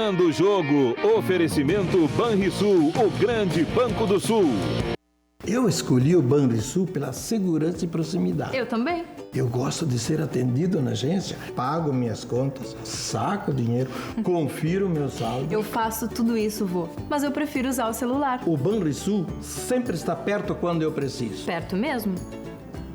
Virando o Jogo. Oferecimento Banrisul, o grande Banco do Sul. Eu escolhi o Banrisul pela segurança e proximidade. Eu também. Eu gosto de ser atendido na agência, pago minhas contas, saco dinheiro, confiro meu saldo. Eu faço tudo isso, vô, mas eu prefiro usar o celular. O Banrisul sempre está perto quando eu preciso. Perto mesmo?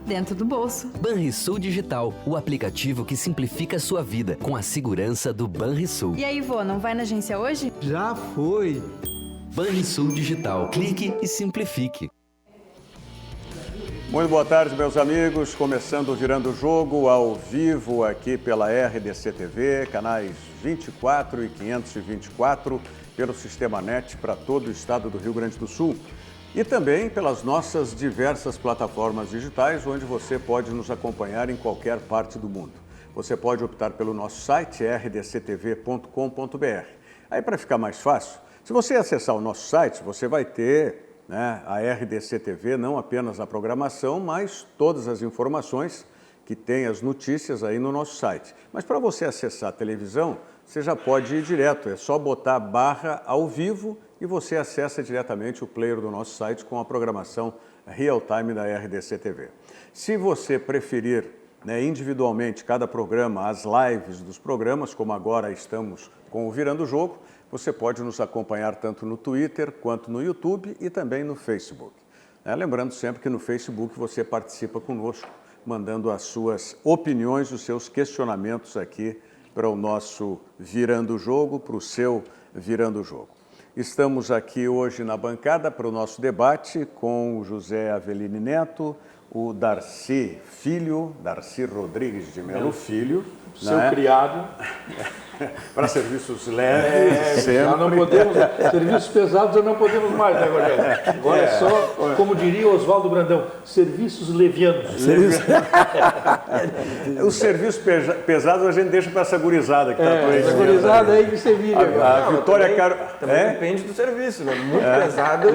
Dentro do bolso. Banrisul Digital, o aplicativo que simplifica a sua vida com a segurança do Banrisul. E aí, vô, não vai na agência hoje? Já foi. Banrisul Digital. Clique e simplifique. Muito boa tarde, meus amigos. Começando o Virando o Jogo ao vivo aqui pela RDC TV, canais 24 e 524, pelo Sistema NET para todo o estado do Rio Grande do Sul. E também pelas nossas diversas plataformas digitais, onde você pode nos acompanhar em qualquer parte do mundo. Você pode optar pelo nosso site, rdctv.com.br. Aí, para ficar mais fácil, se você acessar o nosso site, você vai ter a RDC TV, não apenas a programação, mas todas as informações que tem as notícias aí no nosso site. Mas para você acessar a televisão, você já pode ir direto, é só botar /ao vivo e você acessa diretamente o player do nosso site com a programação real time da RDC TV. Se você preferir individualmente cada programa, as lives dos programas, como agora estamos com o Virando o Jogo, você pode nos acompanhar tanto no Twitter quanto no YouTube e também no Facebook. Lembrando sempre que no Facebook você participa conosco, mandando as suas opiniões, os seus questionamentos aqui para o nosso Virando o Jogo, para o seu Virando o Jogo. Estamos aqui hoje na bancada para o nosso debate com o José Avelini Neto, o Darcy Filho, Darcy Rodrigues de Melo Filho. Seu criado. Para serviços leves, sempre. Já não podemos, serviços pesados já não podemos mais, né, Rogério? Agora é só, como diria Oswaldo Brandão, serviços levianos. Os serviços pesados a gente deixa para essa gurizada que está por aí. Essa gurizada aí que você vira. A Vitória Caro... Também depende do serviço, né? Muito pesado.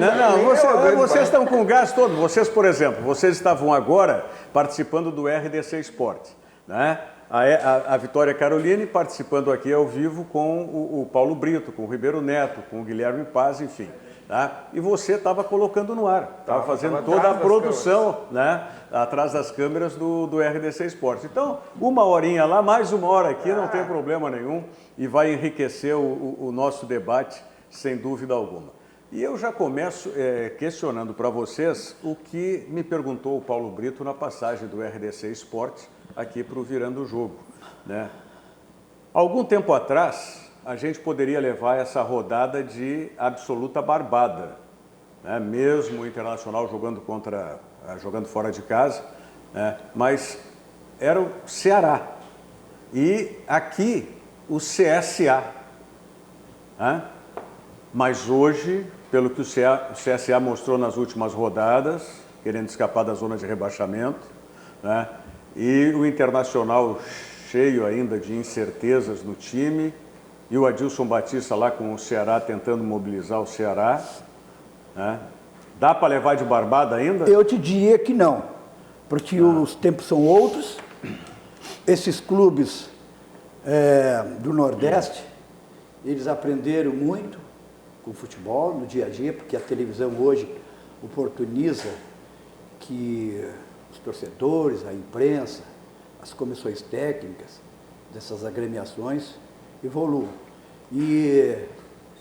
Vocês estão com gás todo. Vocês, por exemplo, vocês estavam agora participando do RDC Esporte, né? A Vitória Caroline participando aqui ao vivo com o Paulo Brito, com o Ribeiro Neto, com o Guilherme Paz, enfim. Tá? E você estava colocando no ar, estava fazendo toda a produção, né, atrás das câmeras do RDC Esporte. Então, uma horinha lá, mais uma hora aqui, não tem problema nenhum e vai enriquecer o nosso debate, sem dúvida alguma. E eu já começo questionando para vocês o que me perguntou o Paulo Brito na passagem do RDC Esporte aqui para o Virando o Jogo, né? Algum tempo atrás, a gente poderia levar essa rodada de absoluta barbada, né? Mesmo o Internacional jogando fora de casa, né? Mas era o Ceará e aqui o CSA, né? Mas hoje, pelo que o CSA mostrou nas últimas rodadas, querendo escapar da zona de rebaixamento, né? E o Internacional cheio ainda de incertezas no time, e o Adilson Batista lá com o Ceará tentando mobilizar o Ceará, né? Dá para levar de barbada ainda? Eu te diria que não, porque os tempos são outros. Esses clubes do Nordeste, eles aprenderam muito com o futebol no dia a dia, porque a televisão hoje oportuniza que os torcedores, a imprensa, as comissões técnicas dessas agremiações evoluam. E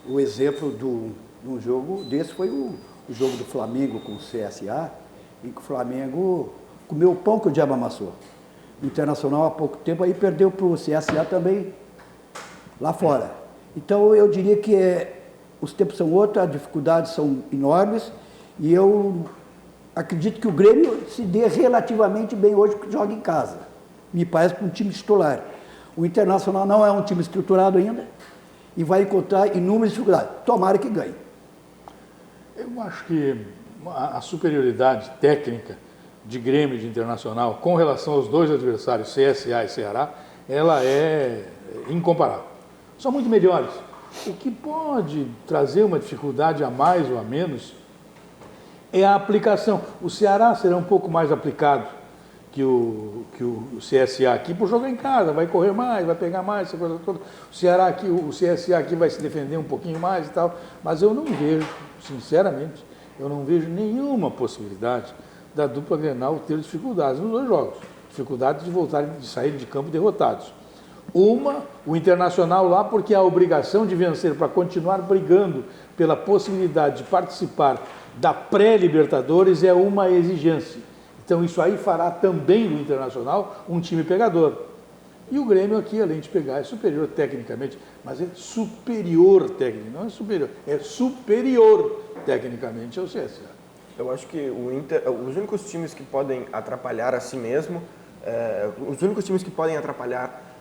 o exemplo de um jogo desse foi o jogo do Flamengo com o CSA, em que o Flamengo comeu o pão que o diabo amassou. O Internacional há pouco tempo aí perdeu para o CSA também lá fora. Então eu diria que os tempos são outros, as dificuldades são enormes e eu acredito que o Grêmio se dê relativamente bem hoje porque joga em casa. Me parece que um time titular. O Internacional não é um time estruturado ainda e vai encontrar inúmeras dificuldades. Tomara que ganhe. Eu acho que a superioridade técnica de Grêmio e de Internacional com relação aos dois adversários, CSA e Ceará, ela é incomparável. São muito melhores. O que pode trazer uma dificuldade a mais ou a menos é a aplicação. O Ceará será um pouco mais aplicado o CSA aqui por jogar em casa, vai correr mais, vai pegar mais, essa coisa toda. O CSA aqui vai se defender um pouquinho mais e tal, mas eu não vejo, sinceramente, eu não vejo nenhuma possibilidade da dupla Grenal ter dificuldades nos 2 jogos, dificuldades de sair de campo derrotados. Uma, o Internacional lá, porque a obrigação de vencer para continuar brigando pela possibilidade de participar da pré-Libertadores é uma exigência. Então isso aí fará também do Internacional um time pegador. E o Grêmio aqui, além de pegar, é superior tecnicamente, mas é superior tecnicamente, não é superior, é superior tecnicamente ao CSA. Eu acho que o Inter, os únicos times que podem atrapalhar a si mesmo,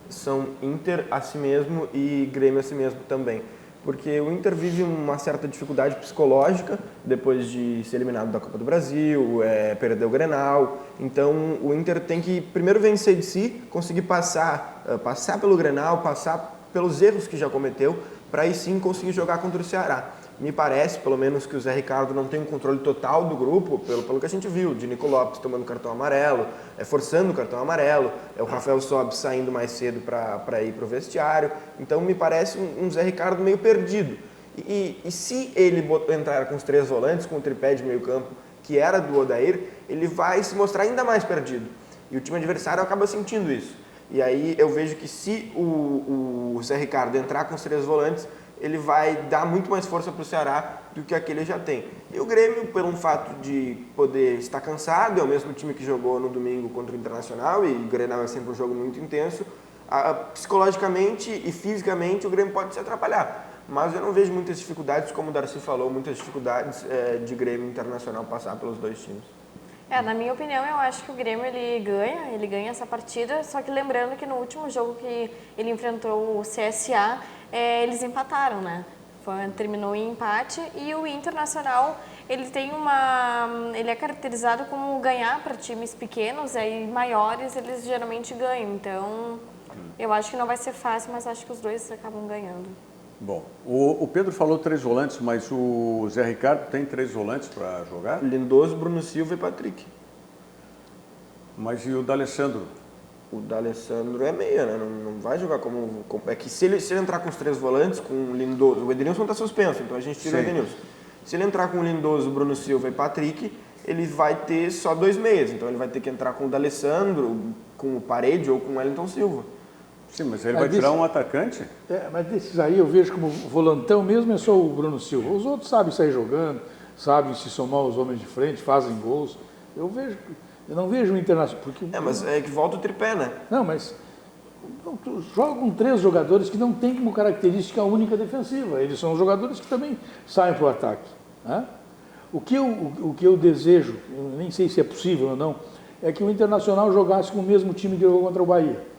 são Inter a si mesmo e Grêmio a si mesmo também. Porque o Inter vive uma certa dificuldade psicológica depois de ser eliminado da Copa do Brasil, perder o Grenal. Então o Inter tem que primeiro vencer de si, conseguir passar pelo Grenal, passar pelos erros que já cometeu, para aí sim conseguir jogar contra o Ceará. Me parece, pelo menos, que o Zé Ricardo não tem um controle total do grupo, pelo que a gente viu, de Nico Lopes tomando cartão amarelo, forçando o cartão amarelo, o Rafael Sobis saindo mais cedo para ir para o vestiário. Então, me parece um Zé Ricardo meio perdido. E se ele entrar com os 3 volantes, com o tripé de meio campo, que era do Odair, ele vai se mostrar ainda mais perdido. E o time adversário acaba sentindo isso. E aí eu vejo que se o Zé Ricardo entrar com os 3 volantes, ele vai dar muito mais força para o Ceará do que aquele já tem. E o Grêmio, pelo fato de poder estar cansado, é o mesmo time que jogou no domingo contra o Internacional, e o Grenal é sempre um jogo muito intenso, psicologicamente e fisicamente o Grêmio pode se atrapalhar. Mas eu não vejo muitas dificuldades, como o Darcy falou, muitas dificuldades de Grêmio e Internacional passar pelos 2 times. Na minha opinião, eu acho que o Grêmio ele ganha essa partida, só que lembrando que no último jogo que ele enfrentou o CSA, eles empataram, né? Terminou em empate, e o Internacional, ele é caracterizado como ganhar para times pequenos, aí maiores eles geralmente ganham, então eu acho que não vai ser fácil, mas acho que os 2 acabam ganhando. Bom, o Pedro falou 3 volantes, mas o Zé Ricardo tem 3 volantes para jogar? Lindoso, Bruno Silva e Patrick. Mas e o D'Alessandro? O D'Alessandro é meia, né? Não vai jogar como... É que se ele entrar com os 3 volantes, com o Lindoso... O Edenilson está suspenso, então a gente tira o Edenilson. Se ele entrar com o Lindoso, Bruno Silva e Patrick, ele vai ter só 2 meias. Então ele vai ter que entrar com o D'Alessandro, com o Parede ou com o Wellington Silva. Sim, mas ele vai tirar um atacante? Mas desses aí eu vejo como volantão mesmo é só o Bruno Silva. Os outros sabem sair jogando, sabem se somar os homens de frente, fazem gols. Eu não vejo o Internacional. Mas é que volta o tripé, né? Não, mas jogam 3 jogadores que não têm como característica única defensiva. Eles são jogadores que também saem para o ataque. Né? O que eu desejo, eu nem sei se é possível ou não, é que o Internacional jogasse com o mesmo time que jogou contra o Bahia.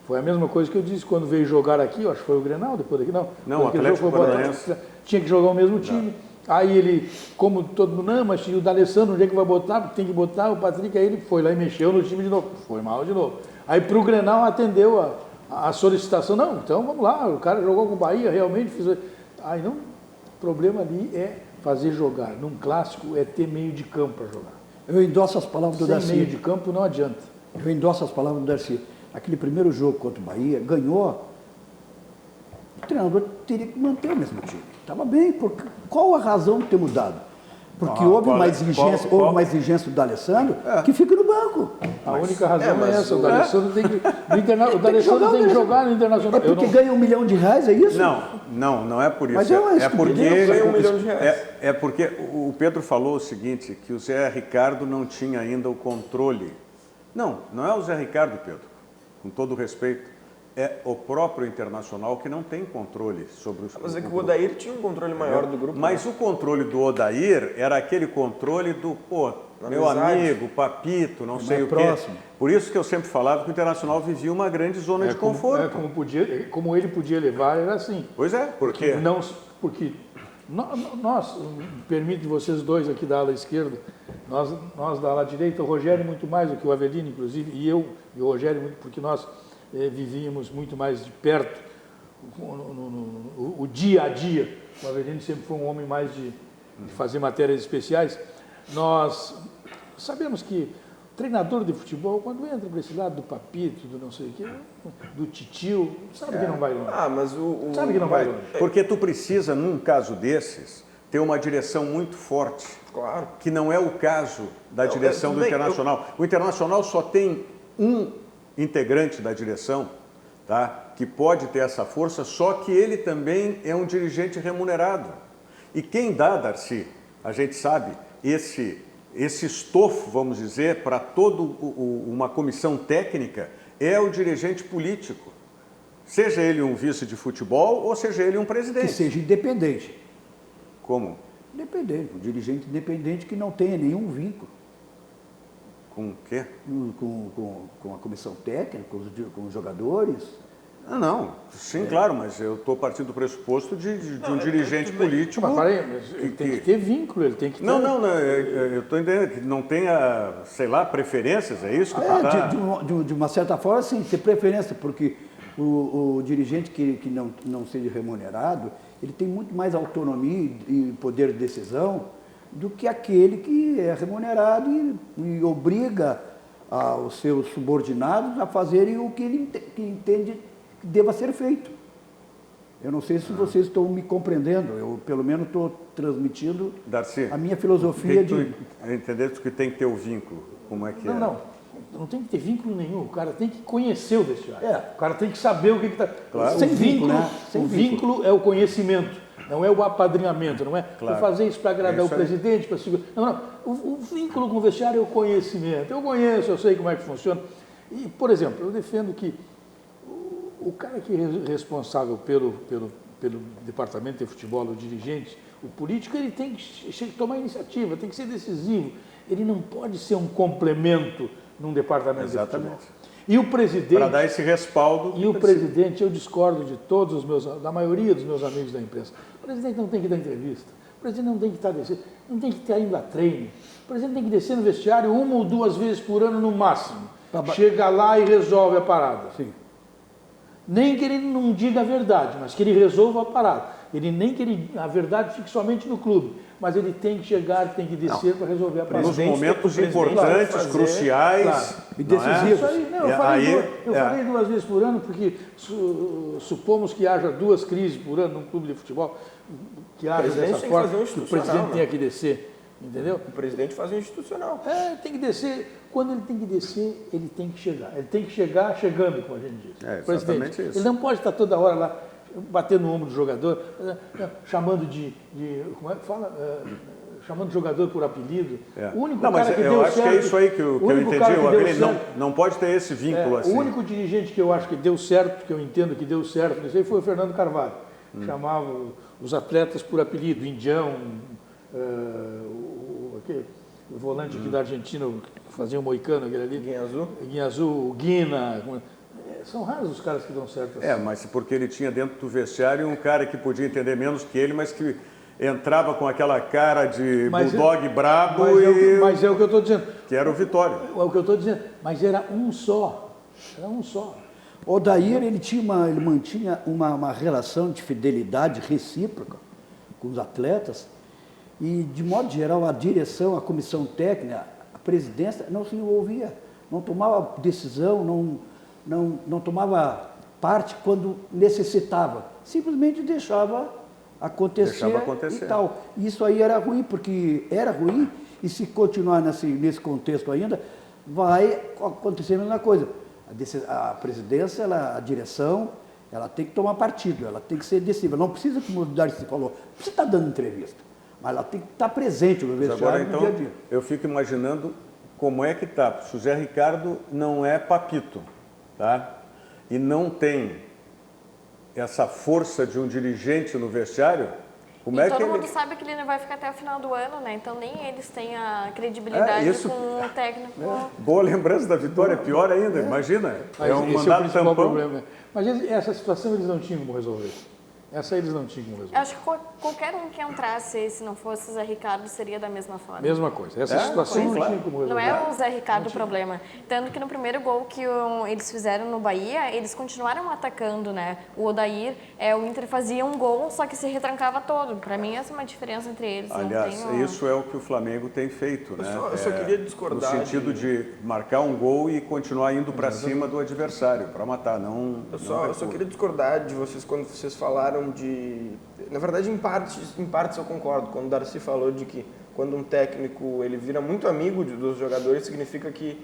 Foi a mesma coisa que eu disse quando veio jogar aqui, eu acho que foi o Grenal, depois daqui não. Não, o Atlético Paranaense. Tinha que jogar o mesmo time. Não. Aí ele, como todo mundo, não, mas o D'Alessandro, onde é que vai botar? Tem que botar o Patrick, aí ele foi lá e mexeu no time de novo. Foi mal de novo. Aí para o Grenal atendeu a solicitação. Não, então vamos lá, o cara jogou com o Bahia, realmente fez... Aí não, o problema ali é fazer jogar. Num clássico é ter meio de campo para jogar. Eu endosso as palavras do Darcy. Sem meio de campo não adianta. Eu endosso as palavras do Darcy. Aquele primeiro jogo contra o Bahia, ganhou, o treinador teria que manter o mesmo time. Estava bem, porque qual a razão de ter mudado? Porque houve uma exigência do D'Alessandro que fica no banco. A única razão é essa, o D'Alessandro tem que jogar no Internacional. É porque ganha R$1 milhão, é isso? Não é por isso. Mas é porque ganha R$1 milhão. É porque o Pedro falou o seguinte, que o Zé Ricardo não tinha ainda o controle. Não é o Zé Ricardo, Pedro. Com todo respeito, é o próprio Internacional que não tem controle sobre os... Mas é que o Odair tinha um controle maior do grupo. Mas o controle do Odair era aquele controle do, meu amigo, Papito, não sei o quê. Por isso que eu sempre falava que o Internacional vivia uma grande zona de conforto. Como ele podia levar, era assim. Pois é, porque nós, permite vocês dois aqui da ala esquerda, nós da ala direita, o Rogério muito mais do que o Avelino, inclusive, e eu e o Rogério, muito, porque nós vivíamos muito mais de perto o dia a dia. O Avelino sempre foi um homem mais de fazer matérias especiais. Nós sabemos que treinador de futebol, quando entra para esse lado do papito, do não sei o quê, do titio, sabe que não vai longe. Mas sabe que não vai longe. Porque tu precisa, num caso desses, ter uma direção muito forte. Claro. Que não é o caso da direção do Internacional. O Internacional só tem um integrante da direção, tá? Que pode ter essa força, só que ele também é um dirigente remunerado. E quem dá, Darcy, a gente sabe, esse estofo, vamos dizer, para toda uma comissão técnica é o dirigente político. Seja ele um vice de futebol ou seja ele um presidente. Que seja independente. Como? Independente, um dirigente independente que não tenha nenhum vínculo. Com o quê? Com a comissão técnica, com os jogadores. Não. Sim, claro, mas eu estou partindo do pressuposto de um dirigente político. Mas ele tem que ter vínculo, ele tem que ter... Não, eu estou entendendo que não tenha, sei lá, preferências, é isso que tu está... De uma certa forma, sim, ter preferência, porque o dirigente que não seja remunerado, ele tem muito mais autonomia e poder de decisão do que aquele que é remunerado e obriga os seus subordinados a fazerem o que ele entende que deva ser feito. Eu não sei se vocês estão me compreendendo, eu pelo menos estou transmitindo, Darcy, a minha filosofia de... Entender que tem que ter o vínculo, como é que é? Não tem que ter vínculo nenhum, o cara tem que conhecer o vestiário. É. O cara tem que saber o que está... Claro. Sem vínculo, né? O vínculo é o conhecimento, não é o apadrinhamento, não é Claro. vou fazer isso para agradar o presidente, para segurar... Não. O vínculo com o vestiário é o conhecimento. Eu conheço, eu sei como é que funciona. E, por exemplo, eu defendo que o cara que é responsável pelo departamento de futebol, o dirigente, o político, ele tem que tomar iniciativa, tem que ser decisivo. Ele não pode ser um complemento num departamento de futebol. E o presidente... Para dar esse respaldo... E o presidente, eu discordo de da maioria dos meus amigos da imprensa. O presidente não tem que dar entrevista. O presidente não tem que estar descendo, não tem que estar indo a treino. O presidente tem que descer no vestiário 1 ou 2 vezes por ano no máximo. Chega lá e resolve a parada. Sim. Nem que ele não diga a verdade, mas que ele resolva a parada. Nem que a verdade fique somente no clube, mas ele tem que chegar, tem que descer para resolver a parada. Nos momentos importantes, cruciais e decisivos. Eu falei 2 vezes por ano, porque supomos que haja 2 crises por ano num clube de futebol, que haja dessa forma, que o presidente tenha que descer. Entendeu? O presidente faz um institucional. Tem que descer. Quando ele tem que descer, ele tem que chegar. Ele tem que chegar chegando, como a gente diz. Exatamente isso. Ele não pode estar toda hora lá, batendo no ombro do jogador, chamando como é que fala? Chamando o jogador por apelido. O único cara que deu certo... Eu acho que é isso aí que eu entendi. Não pode ter esse vínculo assim. O único dirigente que eu acho que deu certo, que eu entendo que deu certo, isso aí foi o Fernando Carvalho. Chamava os atletas por apelido, Indião, o volante aqui da Argentina, fazia o moicano, aquele ali. Guinha Azul, Guina. São raros os caras que dão certo assim. Mas porque ele tinha dentro do vestiário um cara que podia entender menos que ele, mas que entrava com aquela cara de bulldog brabo Mas é o que eu estou dizendo. Que era o Vitório. É o que eu estou dizendo. Mas era um só. Era um só. O Odair, ele mantinha uma relação de fidelidade recíproca com os atletas e, de modo geral, a direção, a comissão técnica, a presidência não se envolvia, não tomava decisão, não tomava parte quando necessitava, simplesmente deixava acontecer e tal. Isso aí era ruim, porque era ruim e se continuar nesse contexto ainda, vai acontecer a mesma coisa. A presidência, a direção, ela tem que tomar partido, ela tem que ser decisiva. Não precisa, como o Darcy falou, não precisa estar dando entrevista, mas ela tem que estar presente no vestiário no dia a dia. Eu fico imaginando como é que está. Se o Zé Ricardo não é papito, tá? E não tem essa força de um dirigente no vestiário, como é que todo mundo sabe que ele não vai ficar até o final do ano, né? Então nem eles têm a credibilidade com o técnico. Boa lembrança da Vitória, pior ainda, imagina. Mas é um mandato tampão. Problema. Mas essa situação eles não tinham como resolver. Essa eles não tinham como resolver. Eu acho que qualquer um que entrasse, se não fosse o Zé Ricardo, seria da mesma forma. Mesma coisa. Essa situação não tinha como resolver. Não é o Zé Ricardo o problema. Tanto que no primeiro gol que eles fizeram no Bahia, eles continuaram atacando, né? O Odair, o Inter fazia um gol, só que se retrancava todo. Para mim, essa é uma diferença entre eles. Aliás, isso é o que o Flamengo tem feito, né? Eu só queria discordar. No sentido de marcar um gol e continuar indo para cima do adversário, para matar, não... Eu só queria discordar de vocês quando vocês falaram de... Na verdade, em partes eu concordo. Quando o Darcy falou de que quando um técnico ele vira muito amigo dos jogadores, significa que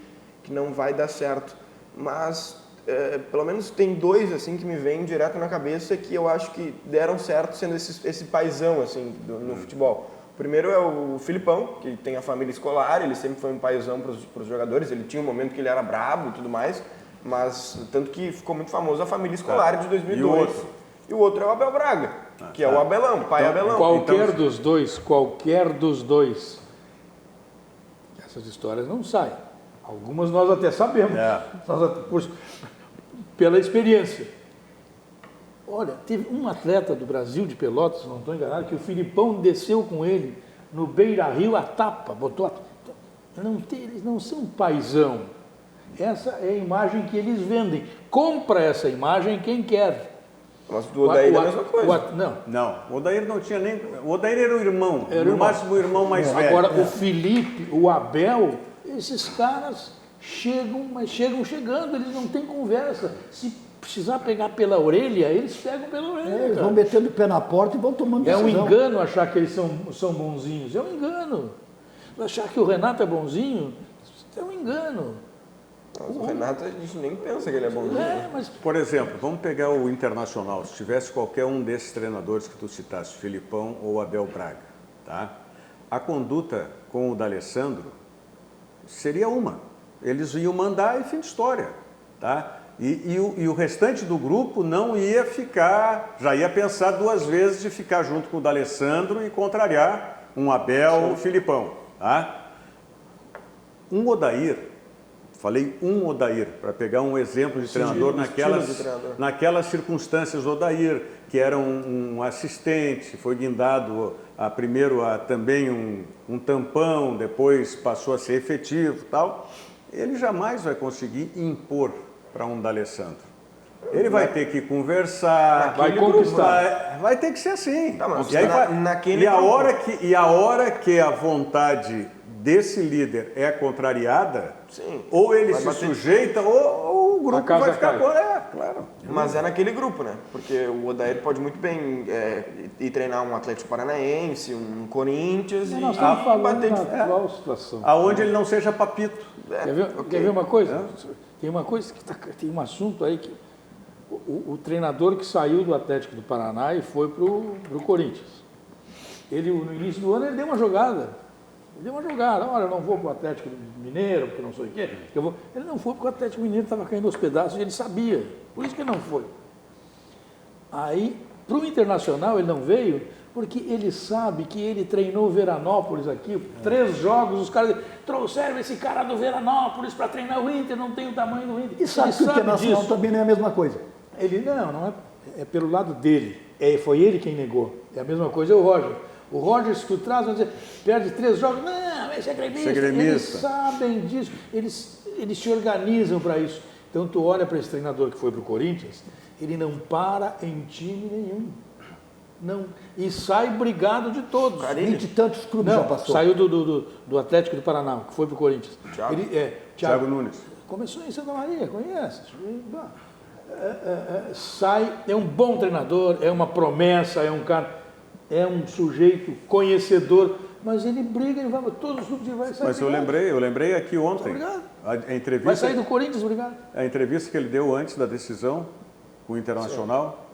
não vai dar certo. Mas, pelo menos tem dois assim que me vêm direto na cabeça que eu acho que deram certo sendo esse paizão assim, no futebol. O primeiro é o Filipão, que tem a família escolar, ele sempre foi um paizão para os jogadores. Ele tinha um momento que ele era brabo e tudo mais, mas tanto que ficou muito famoso a família escolar de 2002. E o outro é o Abel Braga, que é o Abelão, pai Abelão. Qualquer dos dois, essas histórias não saem. Algumas nós até sabemos, pela experiência. Olha, teve um atleta do Brasil de Pelotas, se não estou enganado, que o Filipão desceu com ele no Beira-Rio a tapa, botou a... Eles não são paizão. Essa é a imagem que eles vendem. Compra essa imagem quem quer. Mas do Odair é a mesma coisa. Não, o Odair não tinha nem... O Odair era o irmão, no máximo o irmão mais velho. Agora, o Felipe, o Abel, esses caras chegam chegando, eles não têm conversa. Se precisar pegar pela orelha, eles pegam pela orelha. Eles vão metendo o pé na porta e vão tomando decisão. É um engano achar que eles são bonzinhos, é um engano. Achar que o Renato é bonzinho, é um engano. O Renato, a gente nem pensa que ele é bonzinho. Mas... Por exemplo, vamos pegar o Internacional. Se tivesse qualquer um desses treinadores que tu citasse, Filipão ou Abel Braga, tá? A conduta com o D'Alessandro seria uma. Eles iam mandar e fim de história, tá? E o restante do grupo não ia ficar, já ia pensar duas vezes de ficar junto com o D'Alessandro e contrariar um Abel ou um Filipão, tá? Um Odair, falei um Odair, para pegar um exemplo de treinador naquelas circunstâncias. O Odair, que era um assistente, foi guindado primeiro a também um tampão, depois passou a ser efetivo e tal, ele jamais vai conseguir impor para um D'Alessandro. Ele vai ter que conversar, vai conquistar. Vai ter que ser assim. Tá, mas e a hora que a vontade desse líder é contrariada, sim, ou ele se sujeita, ou o grupo vai ficar... claro. Mas é naquele grupo, né? Porque o Odair pode muito bem ir treinar um Atlético Paranaense, um Corinthians nós estamos falando da atual situação. Aonde ele não seja papito. Quer ver uma coisa? Tem uma coisa tem um assunto aí que o treinador que saiu do Atlético do Paraná e foi pro Corinthians. Ele, no início do ano, ele deu uma jogada. Olha, eu não vou para o Atlético Mineiro, porque não sei o quê. Ele não foi porque o Atlético Mineiro estava caindo aos pedaços e ele sabia. Por isso que ele não foi. Aí, para o Internacional, ele não veio porque ele sabe que ele treinou Veranópolis aqui, 3 jogos, os caras trouxeram esse cara do Veranópolis para treinar o Inter, não tem o tamanho do Inter. E sabe que o Internacional também não é a mesma coisa. Ele não é pelo lado dele. Foi ele quem negou. É a mesma coisa o Roger. O Roger, se tu traz, vai dizer, perde 3 jogos, não, esse é gremista. Eles sabem disso, eles se organizam para isso. Então, tu olha para esse treinador que foi para o Corinthians, ele não para em time nenhum. Não. E sai brigado de todos. 20 e tantos clubes já passou. Saiu do Atlético do Paraná, que foi para o Corinthians. Thiago Nunes. Começou em Santa Maria, conhece. Sai, é um bom treinador, é uma promessa, é um cara... É um sujeito conhecedor, mas ele briga, ele vai para todos os clubes e vai sair. Mas eu lembrei aqui ontem. A entrevista, vai sair do Corinthians, obrigado. A entrevista que ele deu antes da decisão com o Internacional,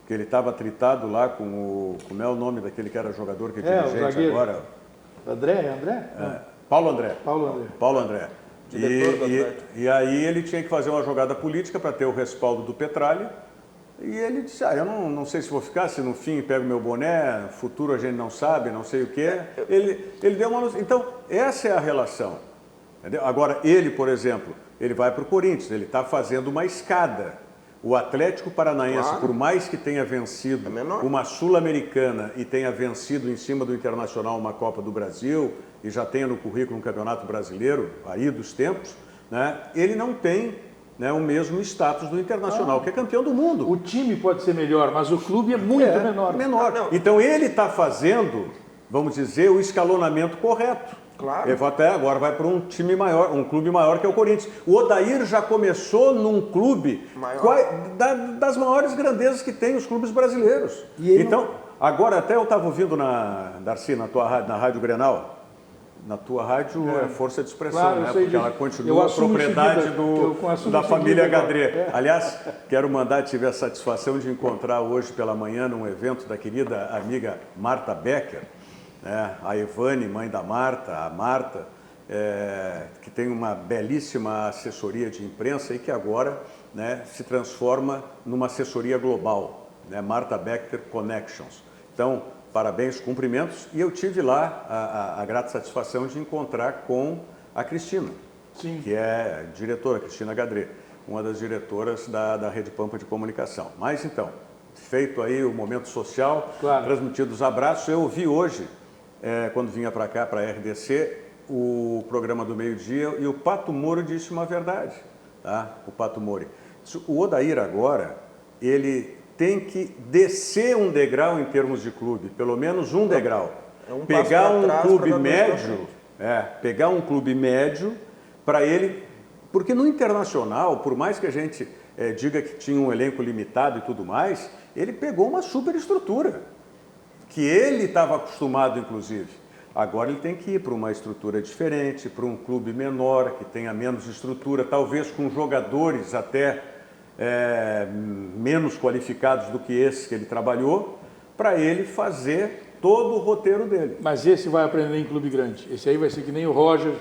que ele estava tritado lá com como é o nome daquele que era jogador que é dirigente agora? André? Paulo André. E aí ele tinha que fazer uma jogada política para ter o respaldo do Petralha. E ele disse, eu não sei se vou ficar, se no fim pego meu boné, futuro a gente não sabe, não sei o quê. Ele deu uma... Então, essa é a relação. Entendeu? Agora, ele, por exemplo, ele vai para o Corinthians, ele está fazendo uma escada. O Atlético Paranaense, Claro. por mais que tenha vencido É menor. uma Sul-Americana e tenha vencido em cima do Internacional uma Copa do Brasil e já tenha no currículo um Campeonato Brasileiro, aí dos tempos, né, ele não tem, né, o mesmo status do Internacional, que é campeão do mundo. O time pode ser melhor, mas o clube é muito menor. Menor. Então ele está fazendo, vamos dizer, o escalonamento correto. Claro. Ele até agora vai para um time maior, um clube maior que é o Corinthians. O Odair já começou num clube das maiores grandezas que tem os clubes brasileiros. Então, agora até eu estava ouvindo Darcy, na tua rádio, na Rádio Grenal. Na tua rádio é força de expressão, Claro, né? eu sei Porque ela disso. continua Eu a assumo propriedade em seguida, da família agora. Gadré. Aliás, quero mandar, tive a satisfação de encontrar hoje pela manhã num evento da querida amiga Marta Becker, né? A Ivane, mãe da Marta, a Marta, que tem uma belíssima assessoria de imprensa e que agora, né, se transforma numa assessoria global, né? Marta Becker Connections. Então, parabéns, cumprimentos. E eu tive lá a grata satisfação de encontrar com a Cristina, Sim. que é diretora, Cristina Gadré, uma das diretoras da Rede Pampa de Comunicação. Mas então, feito aí o momento social, Claro. transmitido os abraços, eu ouvi hoje, quando vinha para cá, para a RDC, o programa do meio-dia, e o Pato Moro disse uma verdade, tá? O Pato Moro. O Odair agora, ele tem que descer um degrau em termos de clube, pelo menos um degrau. um Pegar passo um pra trás clube pra dar dois pra médio, pegar um clube médio para ele, porque no Internacional, por mais que a gente diga que tinha um elenco limitado e tudo mais, ele pegou uma superestrutura, que ele estava acostumado, inclusive. Agora ele tem que ir para uma estrutura diferente, para um clube menor, que tenha menos estrutura, talvez com jogadores até menos qualificados do que esses que ele trabalhou, para ele fazer todo o roteiro dele. Mas esse vai aprender em clube grande. Esse aí vai ser que nem o Roger,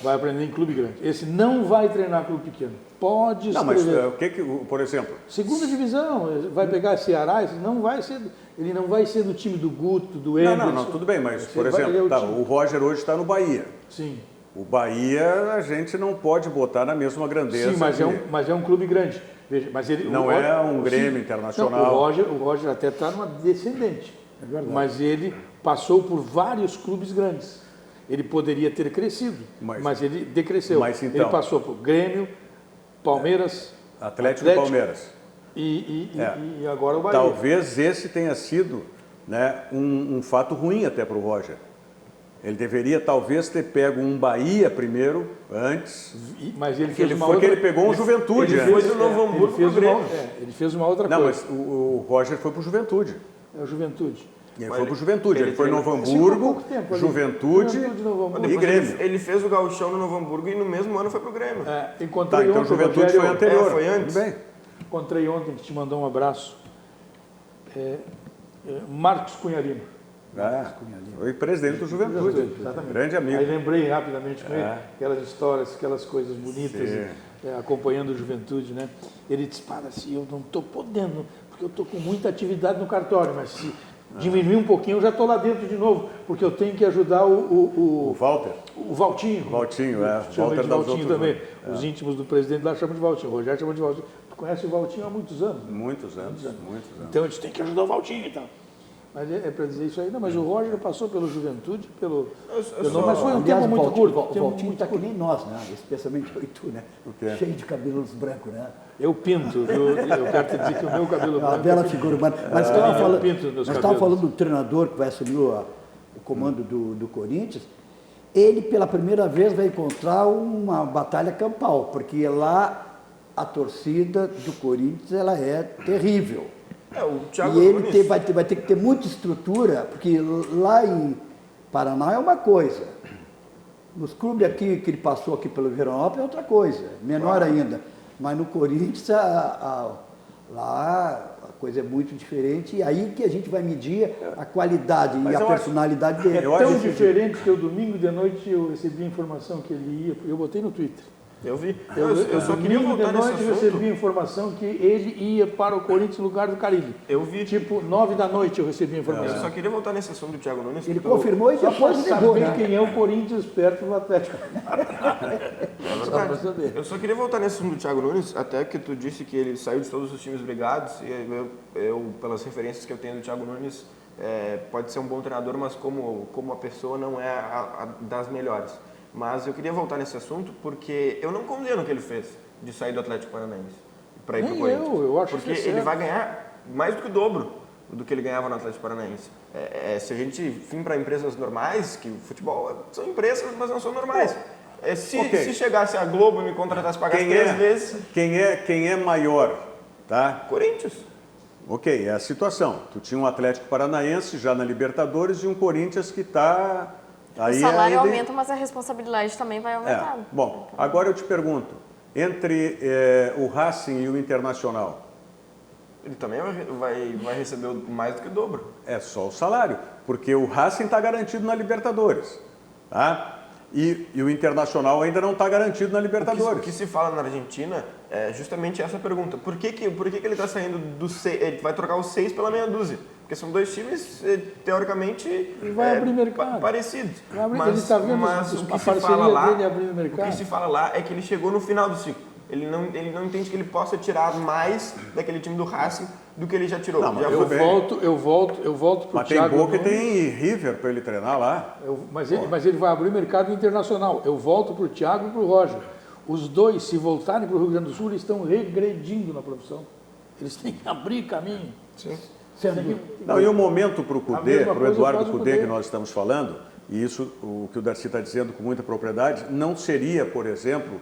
vai aprender em clube grande. Esse não vai treinar clube pequeno. Pode escrever. Não, mas o que, por exemplo... Segunda divisão, vai pegar Ceará, esse não vai ser, ele não vai ser do time do Guto, do Anderson. Não, tudo bem, mas, por Ele exemplo, é o o Roger hoje está no Bahia. Sim. O Bahia a gente não pode botar na mesma grandeza. Sim, mas é um clube grande. Veja, mas ele, Não é um Grêmio Internacional. Não, o Roger até está numa descendente. É verdade. Mas ele passou por vários clubes grandes. Ele poderia ter crescido, mas ele decresceu. Mas então, ele passou por Grêmio, Palmeiras, Atlético e Palmeiras. E agora o Bahia. Talvez esse tenha sido, né, um fato ruim até para o Roger. Ele deveria talvez ter pego um Bahia primeiro, antes. Mas ele fez uma porque outra... ele pegou um Juventude. Ele foi do Novo Hamburgo pro Grêmio. Ele fez uma outra Não, coisa. mas o Roger foi para o Juventude. É o Juventude. Ele foi para o Juventude. Ele foi Novo ficou Hamburgo, pouco tempo ali. Juventude Novo Hamburgo. e Depois Grêmio. ele fez o gauchão no Novo Hamburgo e no mesmo ano foi pro Grêmio. Encontrei Tá, então ontem, Juventude Rogério, foi anterior. foi antes. Tudo bem. Encontrei ontem, que te mandou um abraço. Marcos Cunharino. Foi presidente do Juventude. Exatamente. Grande amigo. Aí lembrei rapidamente com ele, aquelas histórias, aquelas coisas bonitas, acompanhando a Juventude, né? Ele disse, para, assim, eu não estou podendo, porque eu estou com muita atividade no cartório, mas se diminuir um pouquinho, eu já estou lá dentro de novo, porque eu tenho que ajudar O Walter. o Valtinho. Valtinho, Chama Walter de das Valtinho outras também. Os íntimos do presidente lá chamam de Valtinho. O Rogério chama de Valtinho. Tu conhece o Valtinho há muitos anos. Muitos anos. Então a gente tem que ajudar o Valtinho e tal. Mas é para dizer isso aí, não, mas o Roger passou pela Juventude, mas foi um tempo muito curto. O Valtinho está que nem nós, né? Especialmente eu e tu, né? Cheio de cabelos brancos, né? Eu pinto, viu? Eu quero te dizer que o meu cabelo branco... Uma bela figura humana. Mas nós estávamos falando do treinador que vai assumir o comando do Corinthians. Ele, pela primeira vez, vai encontrar uma batalha campal, porque lá a torcida do Corinthians ela é terrível. O Thiago E ele Nunes. vai ter que ter muita estrutura, porque lá em Paraná é uma coisa. Nos clubes aqui que ele passou aqui pelo Veranópolis é outra coisa, menor ainda. Mas no Corinthians, lá a coisa é muito diferente, e aí que a gente vai medir a qualidade e a personalidade dele. É tão diferente que eu, domingo de noite, eu recebi a informação que ele ia, eu botei no Twitter, Eu vi. Eu só queria voltar nesse assunto. Eu recebi a informação que ele ia para o Corinthians no lugar do Carille. Eu vi. Tipo, 9 da noite eu recebi a informação. Eu só queria voltar nesse assunto do Thiago Nunes. Ele confirmou e depois negou, saber né? quem é o Corinthians perto do Atlético. É verdade. Eu só queria voltar nesse assunto do Thiago Nunes, até que tu disse que ele saiu de todos os times brigados, e eu pelas referências que eu tenho do Thiago Nunes, pode ser um bom treinador, mas como a pessoa não é a das melhores. Mas eu queria voltar nesse assunto porque eu não condeno o que ele fez de sair do Atlético Paranaense para ir para o Corinthians. Eu acho porque que ele vai ganhar mais do que o dobro do que ele ganhava no Atlético Paranaense. Se a gente vir para empresas normais, que o futebol são empresas, mas não são normais. Se chegasse a Globo e me contratasse para pagar 3 vezes... Quem é maior, tá? Corinthians. Ok, é a situação. Tu tinha um Atlético Paranaense já na Libertadores e um Corinthians que está... O salário aumenta, mas a responsabilidade também vai aumentar. Bom, agora eu te pergunto, entre o Racing e o Internacional... Ele também vai receber mais do que o dobro. É só o salário, porque o Racing está garantido na Libertadores, tá? E o Internacional ainda não está garantido na Libertadores. O que se fala na Argentina é justamente essa pergunta. Por que ele está saindo do 6? Ele vai trocar os 6 pela meia dúzia. Porque são 2 times, teoricamente, abrir mercado. Parecidos. Ele está vendo a parceria dele abrindo mercado. O que se fala lá é que ele chegou no final do ciclo. Ele não entende que ele possa tirar mais daquele time do Racing do que ele já tirou. Não, eu volto pro mas Thiago. Tem Boca e tem River para ele treinar lá. Mas ele vai abrir mercado internacional. Eu volto pro Thiago e pro Roger. Os dois, se voltarem para o Rio Grande do Sul, eles estão regredindo na profissão. Eles têm que abrir caminho. Sim. Não, e o momento para o Cudê, para o Eduardo Cudê que nós estamos falando, e isso, o que o Darcy está dizendo com muita propriedade, não seria, por exemplo,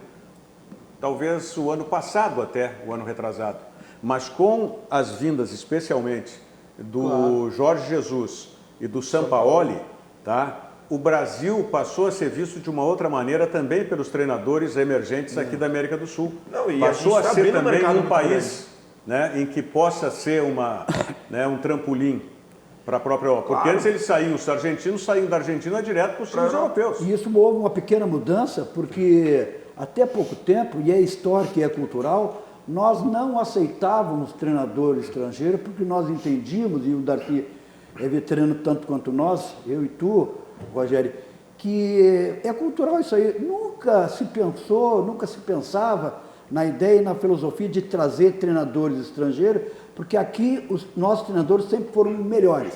talvez o ano passado até, o ano retrasado, mas com as vindas especialmente do Jorge Jesus e do Sampaoli, tá? O Brasil passou a ser visto de uma outra maneira também pelos treinadores emergentes aqui da América do Sul. Passou a ser também um país, né, em que possa ser um trampolim para a própria Europa. Porque antes eles os argentinos saíam da Argentina direto para os times europeus. E isso houve uma pequena mudança, porque até pouco tempo, e é histórico e é cultural, nós não aceitávamos treinadores estrangeiros porque nós entendíamos, e o Darcy é veterano tanto quanto nós, eu e tu, Rogério, que é cultural isso aí. Nunca se pensou, nunca se pensava na ideia e na filosofia de trazer treinadores estrangeiros, porque aqui os nossos treinadores sempre foram melhores.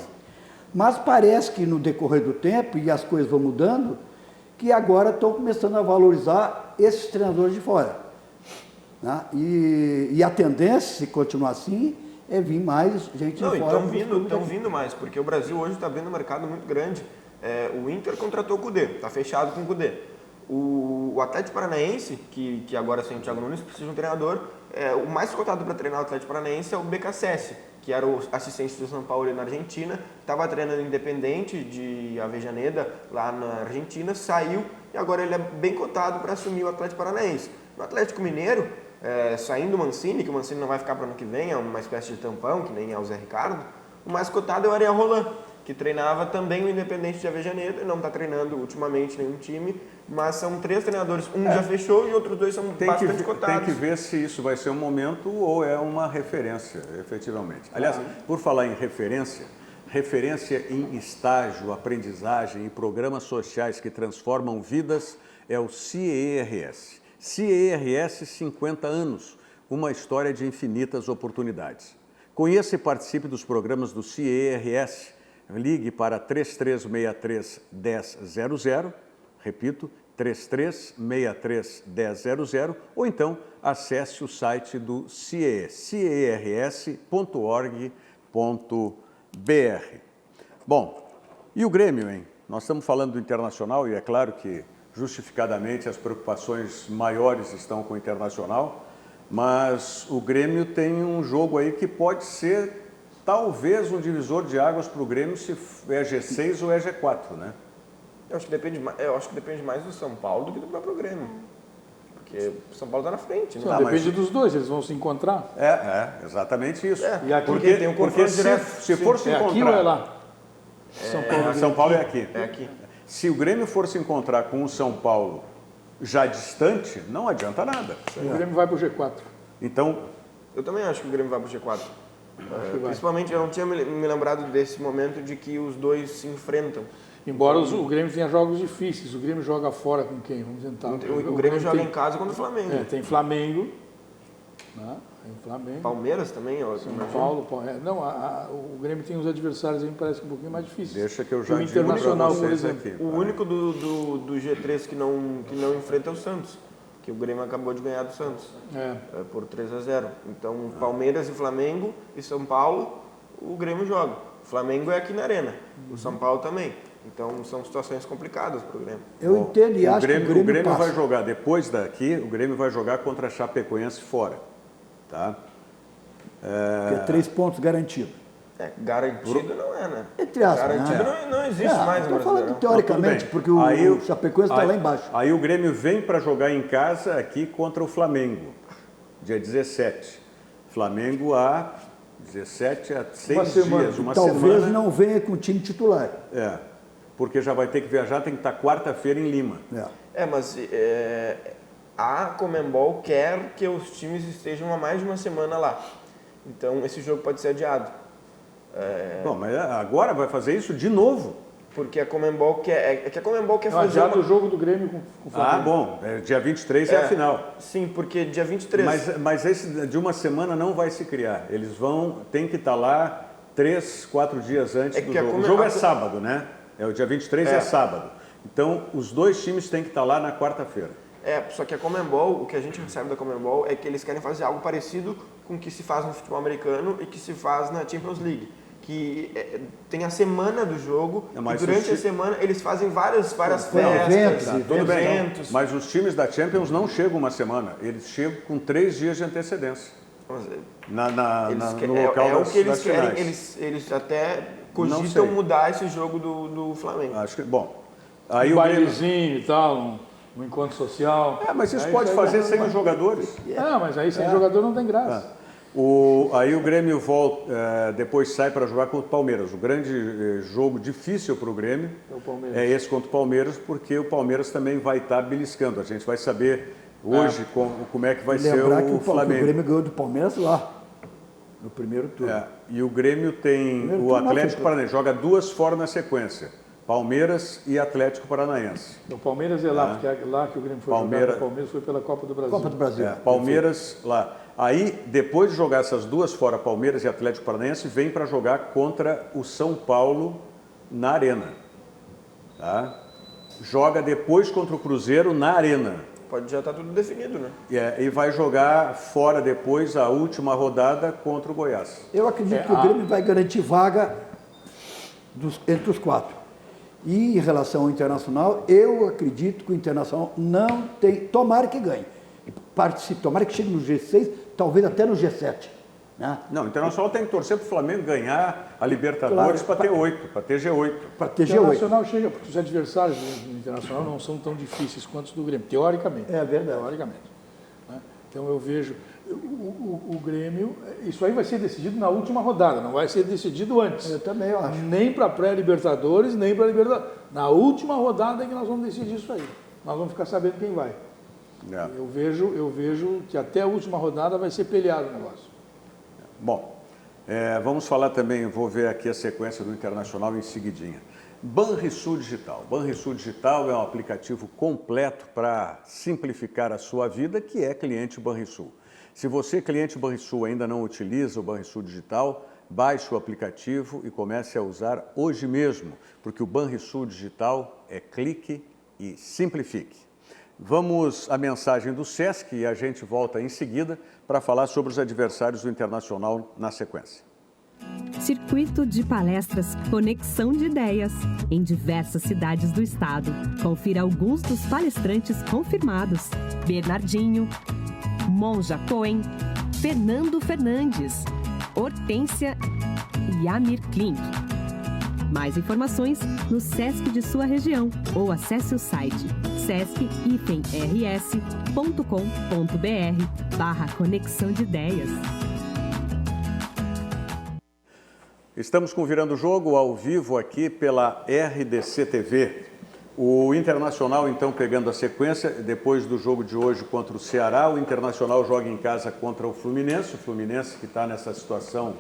Mas parece que no decorrer do tempo, e as coisas vão mudando, que agora estão começando a valorizar esses treinadores de fora. Né? E a tendência, se continuar assim, é vir mais gente de fora. Estão vindo mais, porque o Brasil hoje está abrindo um mercado muito grande. O Inter contratou o Cudê, está fechado com o Cudê. O Atlético Paranaense, que agora sem o Thiago Nunes, precisa de um treinador. O mais cotado para treinar o Atlético Paranaense é o BKSS, que era o assistente do São Paulo na Argentina, estava treinando Independente de Avejaneda, lá na Argentina, saiu e agora ele é bem cotado para assumir o Atlético Paranaense. No Atlético Mineiro, saindo o Mancini, que o Mancini não vai ficar para o ano que vem, é uma espécie de tampão, que nem é o Zé Ricardo, o mais cotado é o Ariel Roland, que treinava também o Independente de Avejaneda, não está treinando ultimamente nenhum time, mas são 3 treinadores, um já fechou e outros 2 são bastante cotados. Tem que ver se isso vai ser um momento ou é uma referência, efetivamente. Aliás, por falar em referência em estágio, aprendizagem e programas sociais que transformam vidas é o CIERS. CIERS 50 anos, uma história de infinitas oportunidades. Conheça e participe dos programas do CIERS. Ligue para 3363-1000, repito, 3363-1000, ou então acesse o site do CIE, ciers.org.br. Bom, e o Grêmio, hein? Nós estamos falando do Internacional e é claro que, justificadamente, as preocupações maiores estão com o Internacional, mas o Grêmio tem um jogo aí que pode ser talvez um divisor de águas para o Grêmio se é G6 ou é G4, né? Eu acho que depende mais do São Paulo do que do próprio Grêmio. Porque o São Paulo está na frente, né? Depende dos dois, eles vão se encontrar. Exatamente isso. E aqui porque tem um confronto direto. Se for se encontrar... aqui ou é lá? São Paulo é aqui. É aqui. Se o Grêmio for se encontrar com o São Paulo já distante, não adianta nada. O Grêmio vai para o G4. Então, eu também acho que o Grêmio vai para o G4. Principalmente, eu não tinha me lembrado desse momento de que os dois se enfrentam. Embora o Grêmio tenha jogos difíceis, o Grêmio joga fora com quem? Vamos tentar. O Grêmio joga em casa contra o Flamengo. Tem Flamengo. Né? Tem Flamengo. Palmeiras também, São Paulo. Não, o Grêmio tem os adversários aí, me parece um pouquinho mais difíceis. Deixa que eu já o Internacional, digo pra vocês por exemplo. aqui. O único do G3 que não enfrenta é o Santos, que o Grêmio acabou de ganhar do Santos por 3-0. Então, Palmeiras e Flamengo e São Paulo, o Grêmio joga. O Flamengo é aqui na Arena, o São Paulo também. Então, são situações complicadas para o Grêmio. Eu entendo e acho que o Grêmio passa. Vai jogar, depois daqui, o Grêmio vai jogar contra a Chapecoense fora. Tá? Que é 3 pontos garantidos. Garantido não é, né? Entre aspas, garantido não existe mais. Estou falando teoricamente, porque o Chapecoense está lá embaixo. Aí o Grêmio vem para jogar em casa aqui contra o Flamengo, dia 17. Flamengo há 17 a 6 dias, uma Talvez semana. não venha com o time titular. Porque já vai ter que viajar, tem que estar quarta-feira em Lima. Mas a Conmebol quer que os times estejam há mais de uma semana lá. Então, esse jogo pode ser adiado. Bom, mas agora vai fazer isso de novo? Porque a Conmebol quer, fazer... Adiado o jogo do Grêmio com o Flamengo. Bom, dia 23 é a final. Sim, porque dia 23... Mas esse de uma semana não vai se criar. Eles tem que estar lá 3, 4 dias antes do jogo. O jogo é sábado, né? O dia 23 é sábado. Então, os dois times têm que estar lá na quarta-feira. Só que a Conmebol, o que a gente recebe da Conmebol é que eles querem fazer algo parecido com o que se faz no futebol americano e que se faz na Champions League. Que tem a semana do jogo e durante a semana eles fazem várias festas, eventos. Mas os times da Champions não chegam uma semana, eles chegam com 3 dias de antecedência no local das, o que eles das querem, finais. Eles até cogitam mudar esse jogo do Flamengo. Acho que, bom, aí um bailezinho e tal, um encontro social. Mas isso pode fazer sem os jogadores. Mas aí sem jogador não tem graça. Aí o Grêmio volta, depois sai para jogar contra o Palmeiras. O grande jogo difícil para o Grêmio é esse contra o Palmeiras, porque o Palmeiras também vai estar beliscando. A gente vai saber hoje como é que vai ser o Flamengo. O Grêmio ganhou do Palmeiras lá, no primeiro turno. E o Grêmio tem o Atlético Paranaense, joga 2 fora na sequência. Palmeiras e Atlético Paranaense. O Palmeiras é lá, porque é lá que o Grêmio foi jogar. O Palmeiras foi pela Copa do Brasil. Copa do Brasil. Palmeiras lá. Aí, depois de jogar essas 2 fora, Palmeiras e Atlético Paranaense, vem para jogar contra o São Paulo na Arena. Tá? Joga depois contra o Cruzeiro na Arena. Pode já estar tudo definido, né? E vai jogar fora depois a última rodada contra o Goiás. Eu acredito que o Grêmio vai garantir vaga entre os 4. E em relação ao Internacional, eu acredito que o Internacional não tem... Tomara que ganhe. Participe, tomara que chegue no G6, talvez até no G7. Né? Não, o Internacional tem que torcer para o Flamengo ganhar a Libertadores para ter 8, para ter G8. Para ter G8. O Internacional chega, porque os adversários do Internacional não são tão difíceis quanto os do Grêmio, teoricamente. É verdade. Teoricamente. Né? Então eu vejo o Grêmio, isso aí vai ser decidido na última rodada, não vai ser decidido antes. Eu também acho. Nem para pré-Libertadores, nem para Libertadores. Na última rodada é que nós vamos decidir isso aí. Nós vamos ficar sabendo quem vai. Eu vejo que até a última rodada vai ser peleado o negócio. Bom, vamos falar também, vou ver aqui a sequência do Internacional em seguidinha. Banrisul Digital. Banrisul Digital é um aplicativo completo para simplificar a sua vida, que é cliente Banrisul. Se você, cliente Banrisul, ainda não utiliza o Banrisul Digital, baixe o aplicativo e comece a usar hoje mesmo, porque o Banrisul Digital é clique e simplifique. Vamos à mensagem do SESC e a gente volta em seguida para falar sobre os adversários do Internacional na sequência. Circuito de palestras Conexão de Ideias, em diversas cidades do estado. Confira alguns dos palestrantes confirmados: Bernardinho, Monja Cohen, Fernando Fernandes, Hortência e Amir Klink. Mais informações no SESC de sua região ou acesse o site sesc-rs.com.br/conexão de ideias. Estamos com o Virando o Jogo ao vivo aqui pela RDC TV. O Internacional, então, pegando a sequência, depois do jogo de hoje contra o Ceará, o Internacional joga em casa contra o Fluminense que está nessa situação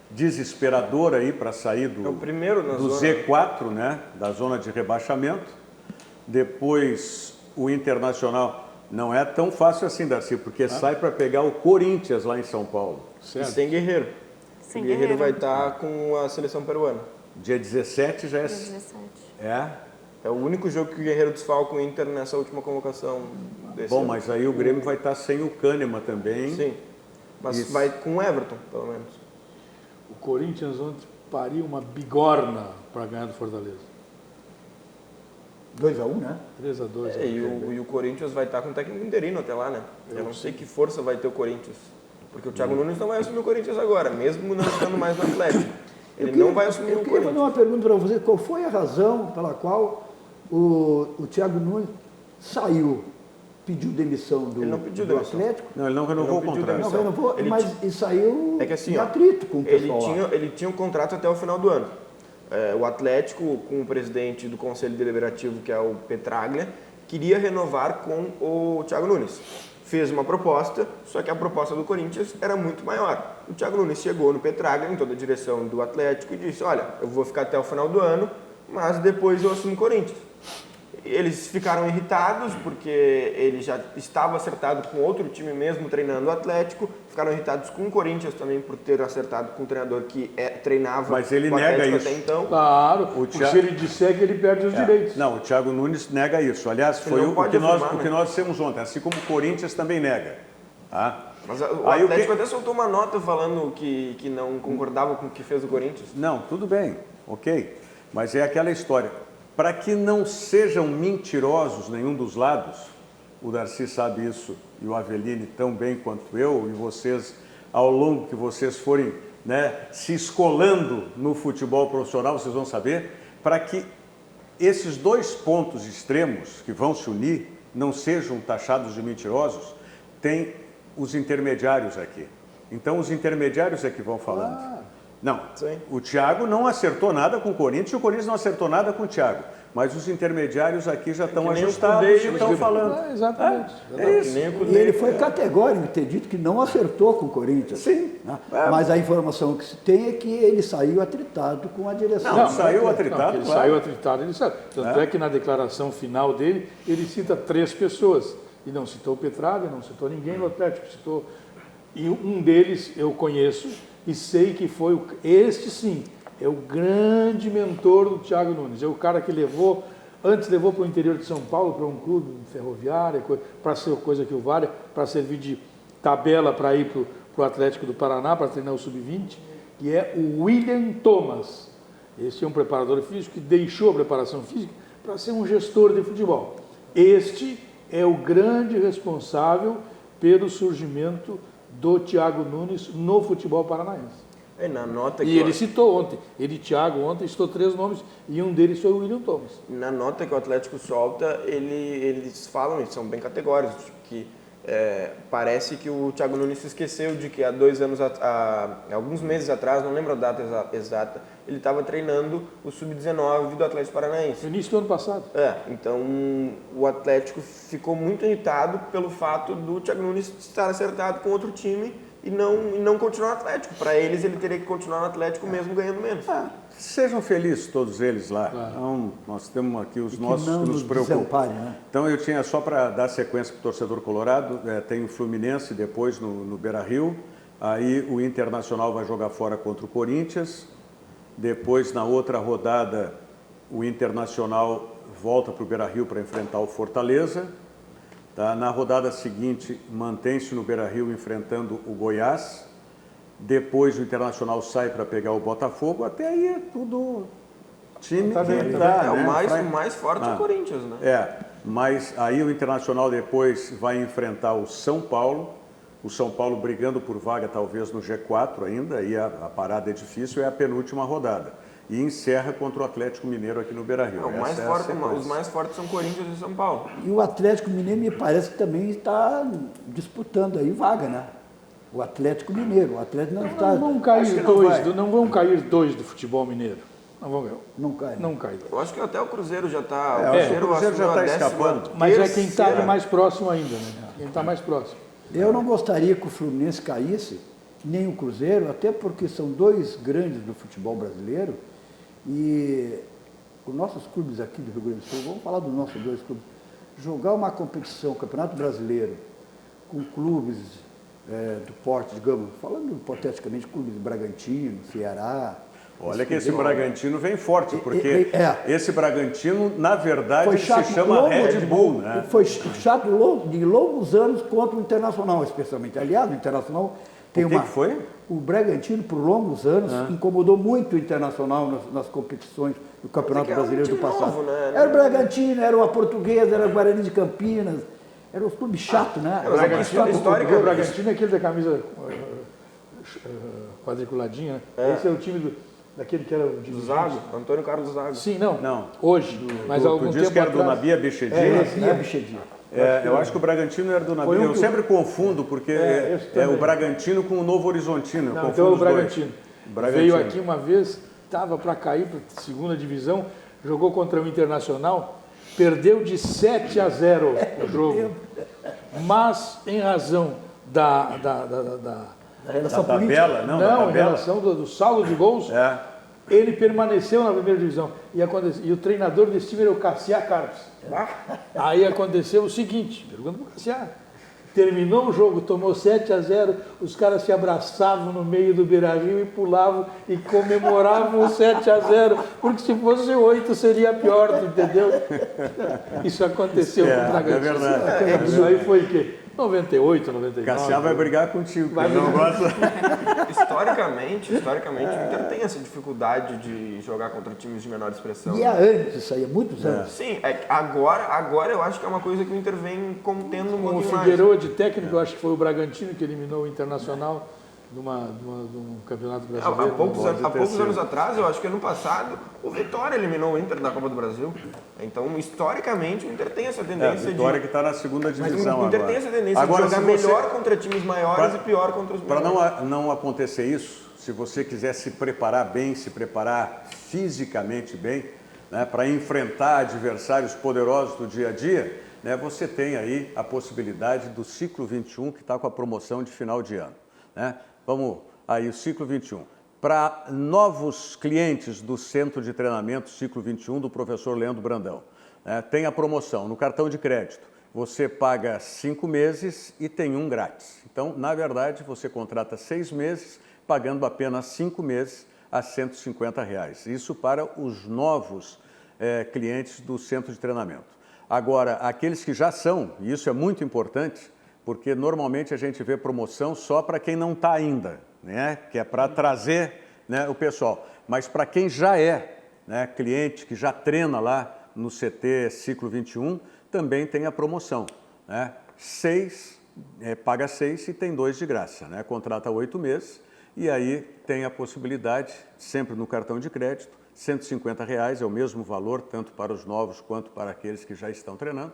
desesperadora aí para sair do, o primeiro na do zona. Z4, né, da zona de rebaixamento. Depois o Internacional não é tão fácil assim, Darcy, porque sai para pegar o Corinthians lá em São Paulo. E sem Guerreiro. Sem o Guerreiro vai Guerreiro. estar com a seleção peruana. Dia 17 já é... Dia 17. É o único jogo que o Guerreiro desfalca o Inter nessa última convocação desse Bom, ano. mas aí o Grêmio vai estar sem o Kahneman também. Sim, mas Isso. vai com o Everton, pelo menos. O Corinthians ontem pariu uma bigorna para ganhar do Fortaleza. 2-1, né? 3-2. E o Corinthians vai estar com o técnico interino até lá, né? Eu não sei que força vai ter o Corinthians. Porque o Thiago Nunes não vai assumir o Corinthians agora, mesmo não estando mais no Atlético. Ele não vai assumir o Eu queria fazer Corinthians. uma pergunta para você. Qual foi a razão pela qual o Thiago Nunes saiu, pediu demissão do, Ele não pediu do demissão. Atlético? Não, ele não renovou o pediu contrato. Não, demissão. renovou, Ele mas e saiu É que assim, em ó, atrito com o ele pessoal lá. tinha um contrato até o final do ano. O Atlético, com o presidente do Conselho Deliberativo, que é o Petraglia, queria renovar com o Thiago Nunes. Fez uma proposta, só que a proposta do Corinthians era muito maior. O Thiago Nunes chegou no Petraglia, em toda a direção do Atlético, e disse, olha, eu vou ficar até o final do ano, mas depois eu assumo o Corinthians. Eles ficaram irritados porque ele já estava acertado com outro time mesmo treinando o Atlético. Ficaram irritados com o Corinthians também por ter acertado com um treinador que treinava Mas ele o Atlético nega isso. até então. Claro, porque se ele disser que ele perde os direitos. Não, o Thiago Nunes nega isso. Aliás, foi não o pode que, nós, afirmar, o que né? nós dissemos ontem, assim como o Corinthians também nega. Tá? Mas o Aí Atlético até soltou uma nota falando que não concordava com o que fez o Corinthians. Não, tudo bem, ok. Mas é aquela história. Para que não sejam mentirosos nenhum dos lados, o Darcy sabe isso e o Aveline tão bem quanto eu, e vocês, ao longo que vocês forem, né, se escolando no futebol profissional, vocês vão saber, para que esses dois pontos extremos que vão se unir não sejam taxados de mentirosos, tem os intermediários aqui. Então, os intermediários é que vão falando. Não, Sim. o Thiago não acertou nada com o Corinthians e o Corinthians não acertou nada com o Thiago. Mas os intermediários aqui já estão que nem o ajustados Cudê e e o estão Cudê. falando. Exatamente. É isso. E ele foi categórico, ter dito que não acertou com o Corinthians. Sim. Né? Mas a informação que se tem é que ele saiu atritado com a direção. Não, saiu atritado, Ele claro. saiu atritado, ele sabe. Tanto é que na declaração final dele, ele cita 3 pessoas. E não citou o Petraglia, não citou ninguém do Atlético, citou... E um deles eu conheço e sei que foi, este sim, é o grande mentor do Thiago Nunes. É o cara que antes levou para o interior de São Paulo, para um clube ferroviário, para ser coisa que o vale, para servir de tabela para ir para o Atlético do Paraná, para treinar o Sub-20, que é o William Thomas. Este é um preparador físico que deixou a preparação física para ser um gestor de futebol. Este é o grande responsável pelo surgimento do Thiago Nunes no futebol paranaense. Na nota E ele citou ontem, Thiago ontem citou 3 nomes e um deles foi o William Thomas. Na nota que o Atlético solta, eles falam, eles são bem categóricos, que parece que o Thiago Nunes se esqueceu de que há 2 anos, alguns meses atrás, não lembro a data exata, ele estava treinando o Sub-19 do Atlético Paranaense. No início do ano passado. Então o Atlético ficou muito irritado pelo fato do Thiago Nunes estar acertado com outro time e não continuar no Atlético. Para eles, ele teria que continuar no Atlético mesmo ganhando menos. Sejam felizes todos eles lá. Então, nós temos aqui os nossos que nos preocupam. Né? Então, eu tinha só para dar sequência para o torcedor colorado, tem o Fluminense depois no Beira-Rio, aí o Internacional vai jogar fora contra o Corinthians, depois na outra rodada o Internacional volta para o Beira-Rio para enfrentar o Fortaleza. Tá? Na rodada seguinte, mantém-se no Beira-Rio enfrentando o Goiás. Depois o Internacional sai para pegar o Botafogo. Até aí é tudo time que tá, né? O mais forte é o Corinthians, né? Mas aí o Internacional depois vai enfrentar o São Paulo. O São Paulo brigando por vaga talvez no G4 ainda. Aí a parada é difícil, é a penúltima rodada. E encerra contra o Atlético Mineiro aqui no Beira-Rio. Os mais fortes são Corinthians e São Paulo. E o Atlético Mineiro me parece que também está disputando aí vaga, né? O Atlético Mineiro. O Atlético não está... Não vão cair dois do futebol mineiro. vamos ver. Não cai. Não cai. Eu acho que até o Cruzeiro já está... o Cruzeiro já está escapando. Mas é quem está mais próximo ainda, né? Quem está mais próximo. Eu não gostaria que o Fluminense caísse, nem o Cruzeiro, até porque são dois grandes do futebol brasileiro e os nossos clubes aqui do Rio Grande do Sul, vamos falar dos nossos dois clubes, jogar uma competição, Campeonato Brasileiro, com clubes do porte, digamos, falando hipoteticamente, clubes de Bragantino, Ceará. Olha que esse Bragantino vem forte, porque esse Bragantino, na verdade, se chama Red Bull, né? Foi chato de longos anos contra o Internacional, especialmente. Aliás, o Internacional tem que foi? O Bragantino, por longos anos, incomodou muito o Internacional nas competições do Campeonato Brasileiro do passado. Novo, né? Era o Bragantino, era a Portuguesa, era o Guarani de Campinas. Era um clube chato, né? O Bragantino é aquele da camisa quadriculadinha, né? Esse é o time daquele que era o do Zago, Antônio Carlos Zago. Sim, não. Hoje. Mas algum tempo que era do Nabia Bichedinho? Bichedinho. Eu acho que o Bragantino era do Nabia. Eu sempre confundo, porque é o Bragantino com o Novo Horizontino. Não, então é o Bragantino. Veio aqui uma vez, estava para cair para a segunda divisão, jogou contra o Internacional, perdeu de 7-0 o jogo. Mas em razão da relação tabela, em relação do saldo de gols, ele permaneceu na primeira divisão. E o treinador desse time era o Cassiá Carpes. Aí aconteceu o seguinte, pergunta para o Cassiá. Terminou o jogo, tomou 7-0, os caras se abraçavam no meio do Beira-Rio e pulavam e comemoravam o 7-0, porque se fosse 8 seria pior, entendeu? Isso aconteceu com o Bragantino. É verdade. Isso aí foi o quê? 98, 99. Cassiá vai brigar contigo, não gosta. Historicamente, o Inter tem essa dificuldade de jogar contra times de menor expressão. E há anos isso aí, há muitos anos. Sim, agora eu acho que é uma coisa que o Inter vem contendo um pouquinho mais. O Figueiredo de técnico, eu acho que foi o Bragantino que eliminou o Internacional de um campeonato brasileiro. Há poucos anos atrás, eu acho que ano passado, o Vitória eliminou o Inter da Copa do Brasil. Então, historicamente, o Inter tem essa tendência Vitória que está na segunda divisão o Inter tem essa tendência de jogar melhor contra times maiores e pior contra os menores. Para não acontecer isso, se você quiser se preparar bem, se preparar fisicamente bem, né, para enfrentar adversários poderosos do dia a dia, né, você tem aí a possibilidade do Ciclo 21, que está com a promoção de final de ano. Né? Vamos aí, o Ciclo 21. Para novos clientes do Centro de Treinamento Ciclo 21 do professor Leandro Brandão, né, tem a promoção no cartão de crédito. Você paga 5 meses e tem um grátis. Então, na verdade, você contrata 6 meses, pagando apenas 5 meses a R$ 150. Isso para os novos clientes do Centro de Treinamento. Agora, aqueles que já são, e isso é muito importante, porque normalmente a gente vê promoção só para quem não está ainda, né? Que é para trazer, né, o pessoal. Mas para quem já é, né, cliente, que já treina lá no CT Ciclo 21, também tem a promoção. Né? Paga 6 e tem 2 de graça. Né? Contrata 8 meses e aí tem a possibilidade, sempre no cartão de crédito, R$ 150 é o mesmo valor, tanto para os novos quanto para aqueles que já estão treinando.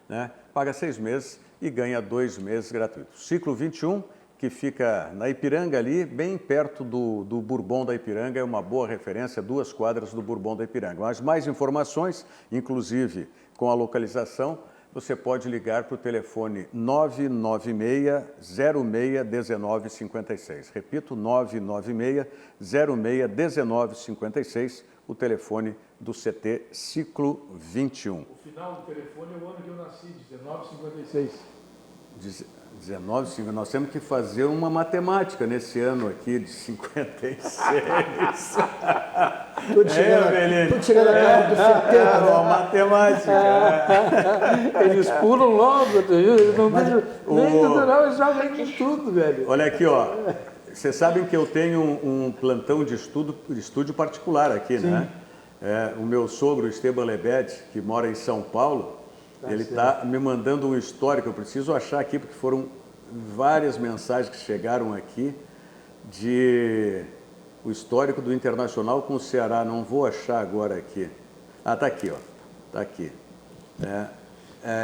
Né? Paga 6 meses e ganha 2 meses gratuitos. Ciclo 21, que fica na Ipiranga ali, bem perto do Bourbon da Ipiranga, é uma boa referência, 2 quadras do Bourbon da Ipiranga. Mas mais informações, inclusive com a localização, você pode ligar para o telefone 996-06-1956. Repito, 996-06-1956, o telefone do CT Ciclo 21. O final do telefone é o ano que eu nasci, 1956. 19, nós temos que fazer uma matemática nesse ano aqui de 56. Tudo chegando na casa dos 70, né? Uma matemática. Eles pulam logo, eles não deixam nem natural, eles jogam em tudo, velho. Olha aqui, ó. Vocês sabem que eu tenho um plantão de estúdio particular aqui, sim, né? O meu sogro, Esteban Lebed, que mora em São Paulo, ele está me mandando um histórico, eu preciso achar aqui, porque foram várias mensagens que chegaram aqui de o histórico do Internacional com o Ceará, não vou achar agora aqui. Ah, está aqui, ó, está aqui.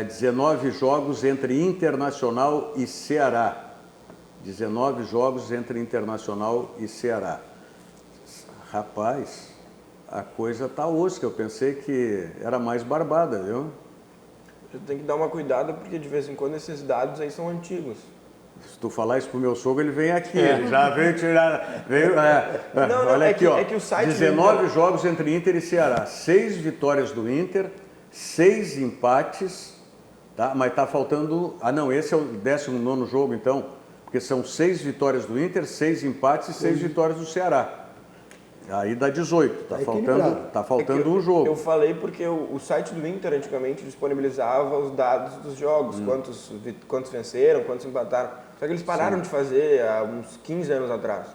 19 jogos entre Internacional e Ceará. 19 jogos entre Internacional e Ceará. Rapaz, a coisa tá osca. Eu pensei que era mais barbada, viu? Eu tenho que dar uma cuidada, porque de vez em quando esses dados aí são antigos. Se tu falar isso pro meu sogro, ele vem aqui. Ele já veio tirar... Não, olha aqui, ó. É que o site 19 jogos entre Inter e Ceará. 6 vitórias do Inter, 6 empates, tá? Mas tá faltando... Ah, não, esse é o 19º jogo, então. Porque são 6 vitórias do Inter, 6 empates e 6 vitórias do Ceará. Aí dá 18. Tá faltando um jogo. Eu falei porque o site do Inter antigamente disponibilizava os dados dos jogos, quantos venceram, quantos empataram. Só que eles pararam de fazer há uns 15 anos atrás.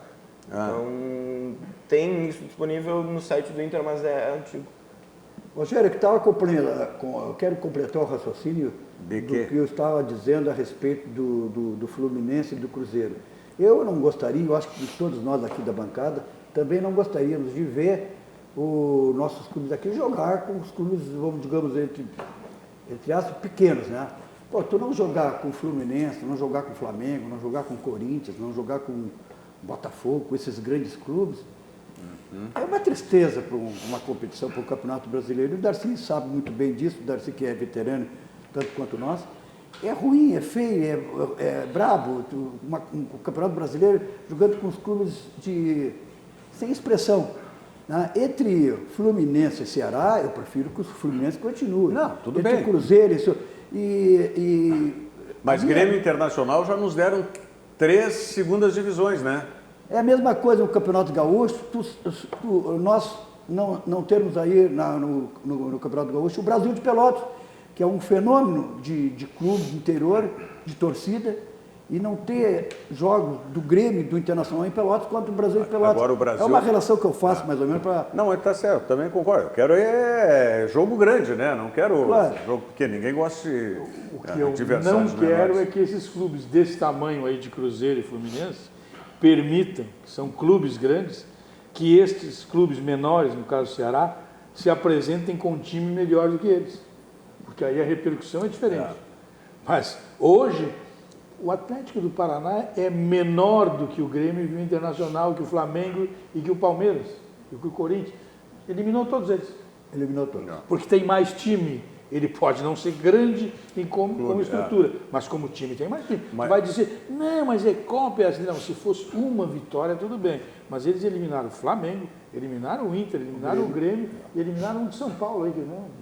Então, tem isso disponível no site do Inter, mas é antigo. Rogério, eu quero completar o raciocínio do que eu estava dizendo a respeito do Fluminense e do Cruzeiro. Eu não gostaria, eu acho que todos nós aqui da bancada, também não gostaríamos de ver os nossos clubes aqui jogar com os clubes, vamos, digamos, entre aspas, pequenos, né? Pô, tu não jogar com o Fluminense, não jogar com o Flamengo, não jogar com o Corinthians, não jogar com o Botafogo, com esses grandes clubes, é uma tristeza para uma competição, para o Campeonato Brasileiro. O Darcy sabe muito bem disso, o Darcy que é veterano, tanto quanto nós. É ruim, é feio, é brabo, o Campeonato Brasileiro jogando com os clubes sem expressão. Né? Entre Fluminense e Ceará, eu prefiro que o Fluminense continue. Não, tudo entre bem. Entre Cruzeiro Mas Grêmio Internacional já nos deram 3 segundas divisões, né? É a mesma coisa no Campeonato Gaúcho. Nós não temos aí no Campeonato Gaúcho o Brasil de Pelotas, que é um fenômeno de clube, de interior, de torcida, e não ter jogos do Grêmio, do Internacional em Pelotas, quanto o Brasil de Pelotas. Agora o Brasil... É uma relação que eu faço, mais ou menos, para... Não, está certo, também concordo. Eu quero jogo grande, né? Não quero jogo pequeno. Ninguém gosta de O que eu não quero é que esses clubes desse tamanho aí de Cruzeiro e Fluminense permitam, que são clubes grandes, que estes clubes menores, no caso do Ceará, se apresentem com um time melhor do que eles. Porque aí a repercussão é diferente. Mas hoje, o Atlético do Paraná é menor do que o Grêmio, que o Internacional, que o Flamengo e que o Palmeiras, e que o Corinthians. Eliminou todos eles. Eliminou todos. Porque tem mais time. Ele pode não ser grande como estrutura, mas como time tem mais time. Vai dizer, não, mas é Copa, assim. Não, se fosse uma vitória, tudo bem. Mas eles eliminaram o Flamengo, eliminaram o Inter, eliminaram o Grêmio e eliminaram o de São Paulo. Aí,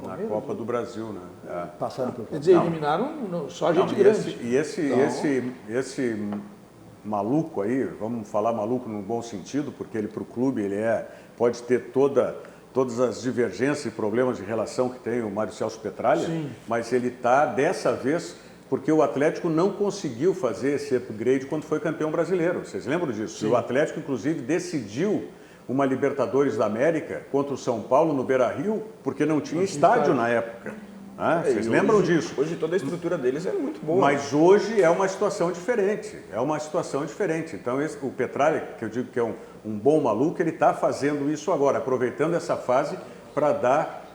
na Copa do Brasil, né? Passaram por... Quer dizer, eliminaram só gente grande. Esse maluco aí, vamos falar maluco no bom sentido, porque ele para o clube pode ter todas as divergências e problemas de relação que tem o Mário Celso Petralha, mas ele está dessa vez porque o Atlético não conseguiu fazer esse upgrade quando foi campeão brasileiro. Vocês lembram disso? Sim. O Atlético, inclusive, decidiu uma Libertadores da América contra o São Paulo no Beira-Rio porque não tinha estádio na época. Vocês lembram disso? Hoje toda a estrutura deles é muito boa. Mas hoje é uma situação diferente. Então o Petralha, que eu digo que é um bom maluco, ele está fazendo isso agora, aproveitando essa fase para dar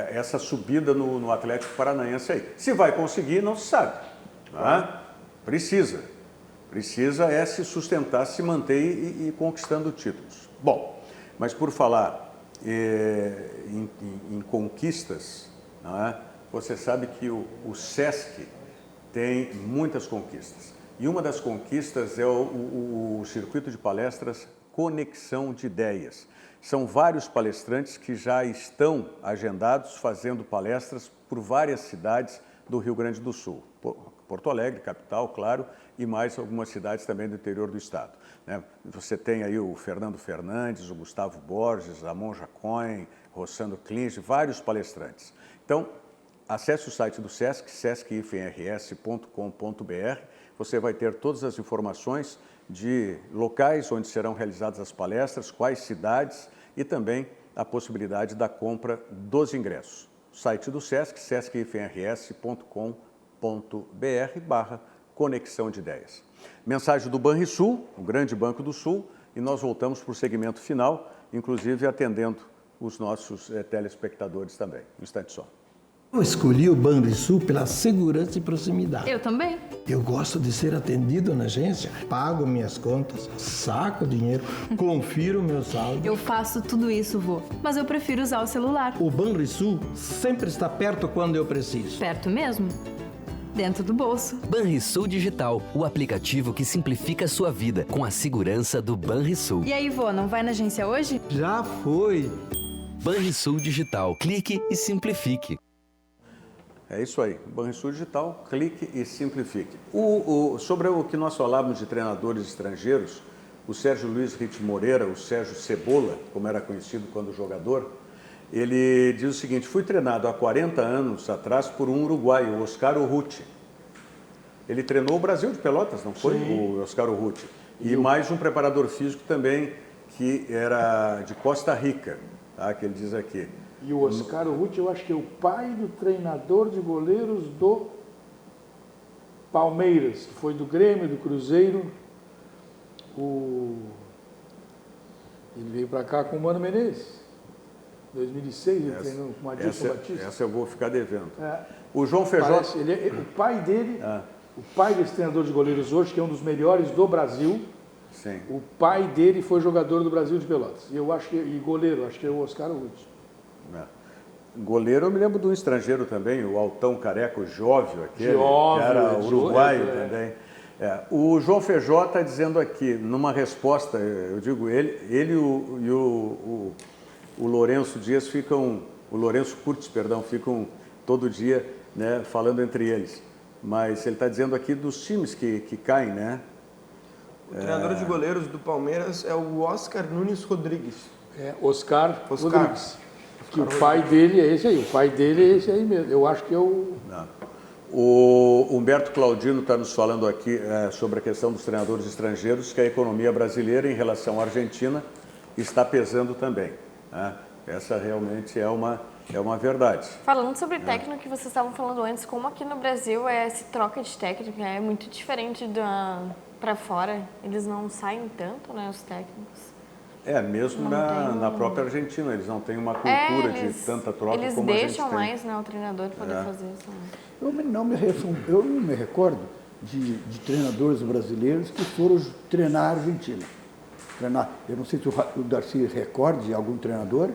essa subida no Atlético Paranaense aí. Se vai conseguir, não se sabe. Precisa se sustentar, se manter e conquistando títulos. Bom, mas por falar em conquistas, você sabe que o SESC tem muitas conquistas. E uma das conquistas é o circuito de palestras Conexão de Ideias. São vários palestrantes que já estão agendados fazendo palestras por várias cidades do Rio Grande do Sul. Porto Alegre, capital, claro, e mais algumas cidades também do interior do estado. Você tem aí o Fernando Fernandes, o Gustavo Borges, a Monja Cohen, Rossandro Klinge, vários palestrantes. Então, acesse o site do SESC, sesc-rs.com.br. Você vai ter todas as informações de locais onde serão realizadas as palestras, quais cidades e também a possibilidade da compra dos ingressos. O site do SESC, sesc-rs.com.br/conexão de ideias. Mensagem do Banrisul, o grande Banco do Sul, e nós voltamos para o segmento final, inclusive atendendo os nossos telespectadores também. Um instante só. Eu escolhi o Banrisul pela segurança e proximidade. Eu também. Eu gosto de ser atendido na agência, pago minhas contas, saco dinheiro, confiro meu saldo. Eu faço tudo isso, vô, mas eu prefiro usar o celular. O Banrisul sempre está perto quando eu preciso. Perto mesmo? Dentro do bolso. Banrisul Digital, o aplicativo que simplifica a sua vida com a segurança do Banrisul. E aí, vô, não vai na agência hoje? Já foi. Banrisul Digital, clique e simplifique. É isso aí, Banrisul Digital, clique e simplifique. Sobre o que nós falávamos de treinadores estrangeiros, o Sérgio Luiz Ritt Moreira, o Sérgio Cebola, como era conhecido quando jogador, ele diz o seguinte: fui treinado há 40 anos atrás por um uruguaio, o Oscar Urruti. Ele treinou o Brasil de Pelotas, não foi? Sim. O Oscar Urruti. E mais um preparador físico também, que era de Costa Rica, tá? Que ele diz aqui. E o Oscar Urruti, eu acho que é o pai do treinador de goleiros do Palmeiras, que foi do Grêmio, do Cruzeiro. Ele veio para cá com o Mano Menezes. Em 2006, ele treinou com o Adilson Batista. Essa eu vou ficar devendo. O João Feijó... O pai dele, o pai desse treinador de goleiros hoje, que é um dos melhores do Brasil, sim. O pai dele foi jogador do Brasil de Pelotas. E eu acho que, e goleiro, acho que é o Oscar Urruti. Goleiro, eu me lembro de um estrangeiro também, o Altão Careca, o Jóvio, aquele, que era uruguaio também. O João Feijó está dizendo aqui, numa resposta, eu digo, ele e o Lourenço Dias ficam, o Lourenço Curtis, perdão, ficam todo dia, né, falando entre eles. Mas ele está dizendo aqui dos times que caem, né? O treinador de goleiros do Palmeiras é o Oscar Nunes Rodrigues. Oscar Rodrigues. Que o pai dele é esse aí, o pai dele é esse aí mesmo. Eu acho que é o... O Humberto Claudino está nos falando aqui sobre a questão dos treinadores estrangeiros, que a economia brasileira em relação à Argentina está pesando também. Né? Essa realmente é uma verdade. Falando sobre técnico que vocês estavam falando antes, como aqui no Brasil essa troca de técnica é muito diferente para fora, eles não saem tanto, né, os técnicos. Mesmo na própria Argentina, eles não têm uma cultura de tanta troca como a gente tem. Eles deixam mais, né, o treinador poder fazer isso. Eu não me recordo de treinadores brasileiros que foram treinar a Argentina. Eu não sei se o Darcy recorde de algum treinador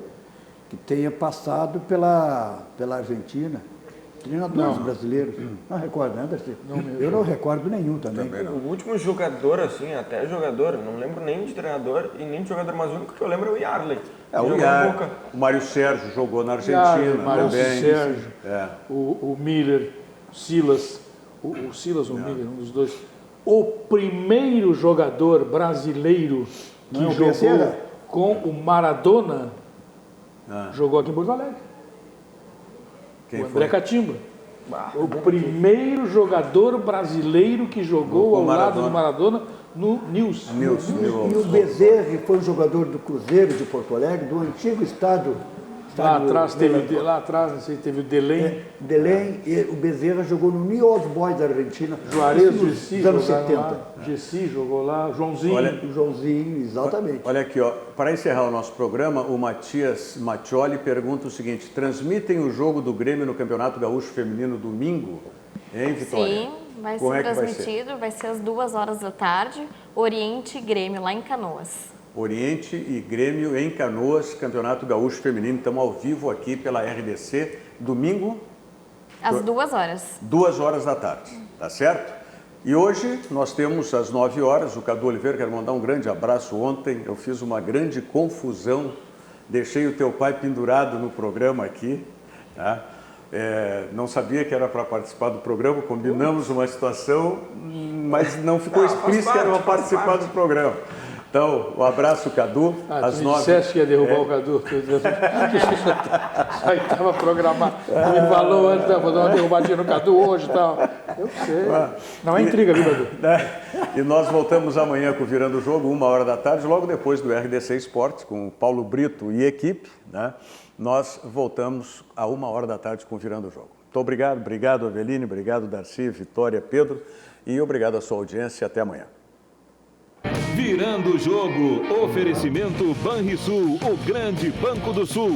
que tenha passado pela Argentina. Treinadores brasileiros. Não recordo, né, Darcy? Eu não recordo nenhum também. O último jogador, assim, até jogador, não lembro nem de treinador e nem de jogador, mas o único que eu lembro é o Yarley. O Mário Sérgio jogou na Argentina Mário também. Sérgio, o Miller, o Silas, o Silas ou o Miller, um dos dois. O primeiro jogador brasileiro que jogou com o Maradona jogou aqui em Porto Alegre. Quem o André Catimba. O primeiro jogador brasileiro que jogou ao lado do Maradona no News. E o Bezerra foi um jogador do Cruzeiro de Porto Alegre, do antigo estádio. Lá atrás teve o Delém. Delém, e o Bezerra jogou no New Old Boys da Argentina. Juarez Gessi anos 70. Gessi jogou lá, Joãozinho. O Joãozinho, exatamente. Olha aqui, para encerrar o nosso programa, o Matias Mattioli pergunta o seguinte: transmitem o jogo do Grêmio no Campeonato Gaúcho Feminino domingo em Vitória? Sim, vai ser transmitido, vai ser às 2h da tarde, Oriente e Grêmio, lá em Canoas. Oriente e Grêmio em Canoas, Campeonato Gaúcho Feminino. Estamos ao vivo aqui pela RDC, domingo? Às 2h. 2h da tarde, tá certo? E hoje nós temos às 9h, o Cadu Oliveira, quero mandar um grande abraço. Ontem eu fiz uma grande confusão, deixei o teu pai pendurado no programa aqui, tá? Não sabia que era para participar do programa, combinamos uma situação, mas não ficou explícito que era para participar do programa. Então, um abraço, Cadu. Às 9h. Disseste que ia derrubar o Cadu. Isso aí estava programado. Me falou antes, vou dar uma derrubadinha no Cadu hoje e tal. Eu sei. Não é intriga, viu, Cadu? E nós voltamos amanhã com o Virando o Jogo, 1h da tarde, logo depois do RDC Esportes, com o Paulo Brito e equipe, né? Nós voltamos a 1h da tarde com o Virando o Jogo. Muito obrigado. Obrigado, Aveline. Obrigado, Darcy, Vitória, Pedro. E obrigado à sua audiência. Até amanhã. Virando o Jogo, oferecimento Banrisul, o grande Banco do Sul.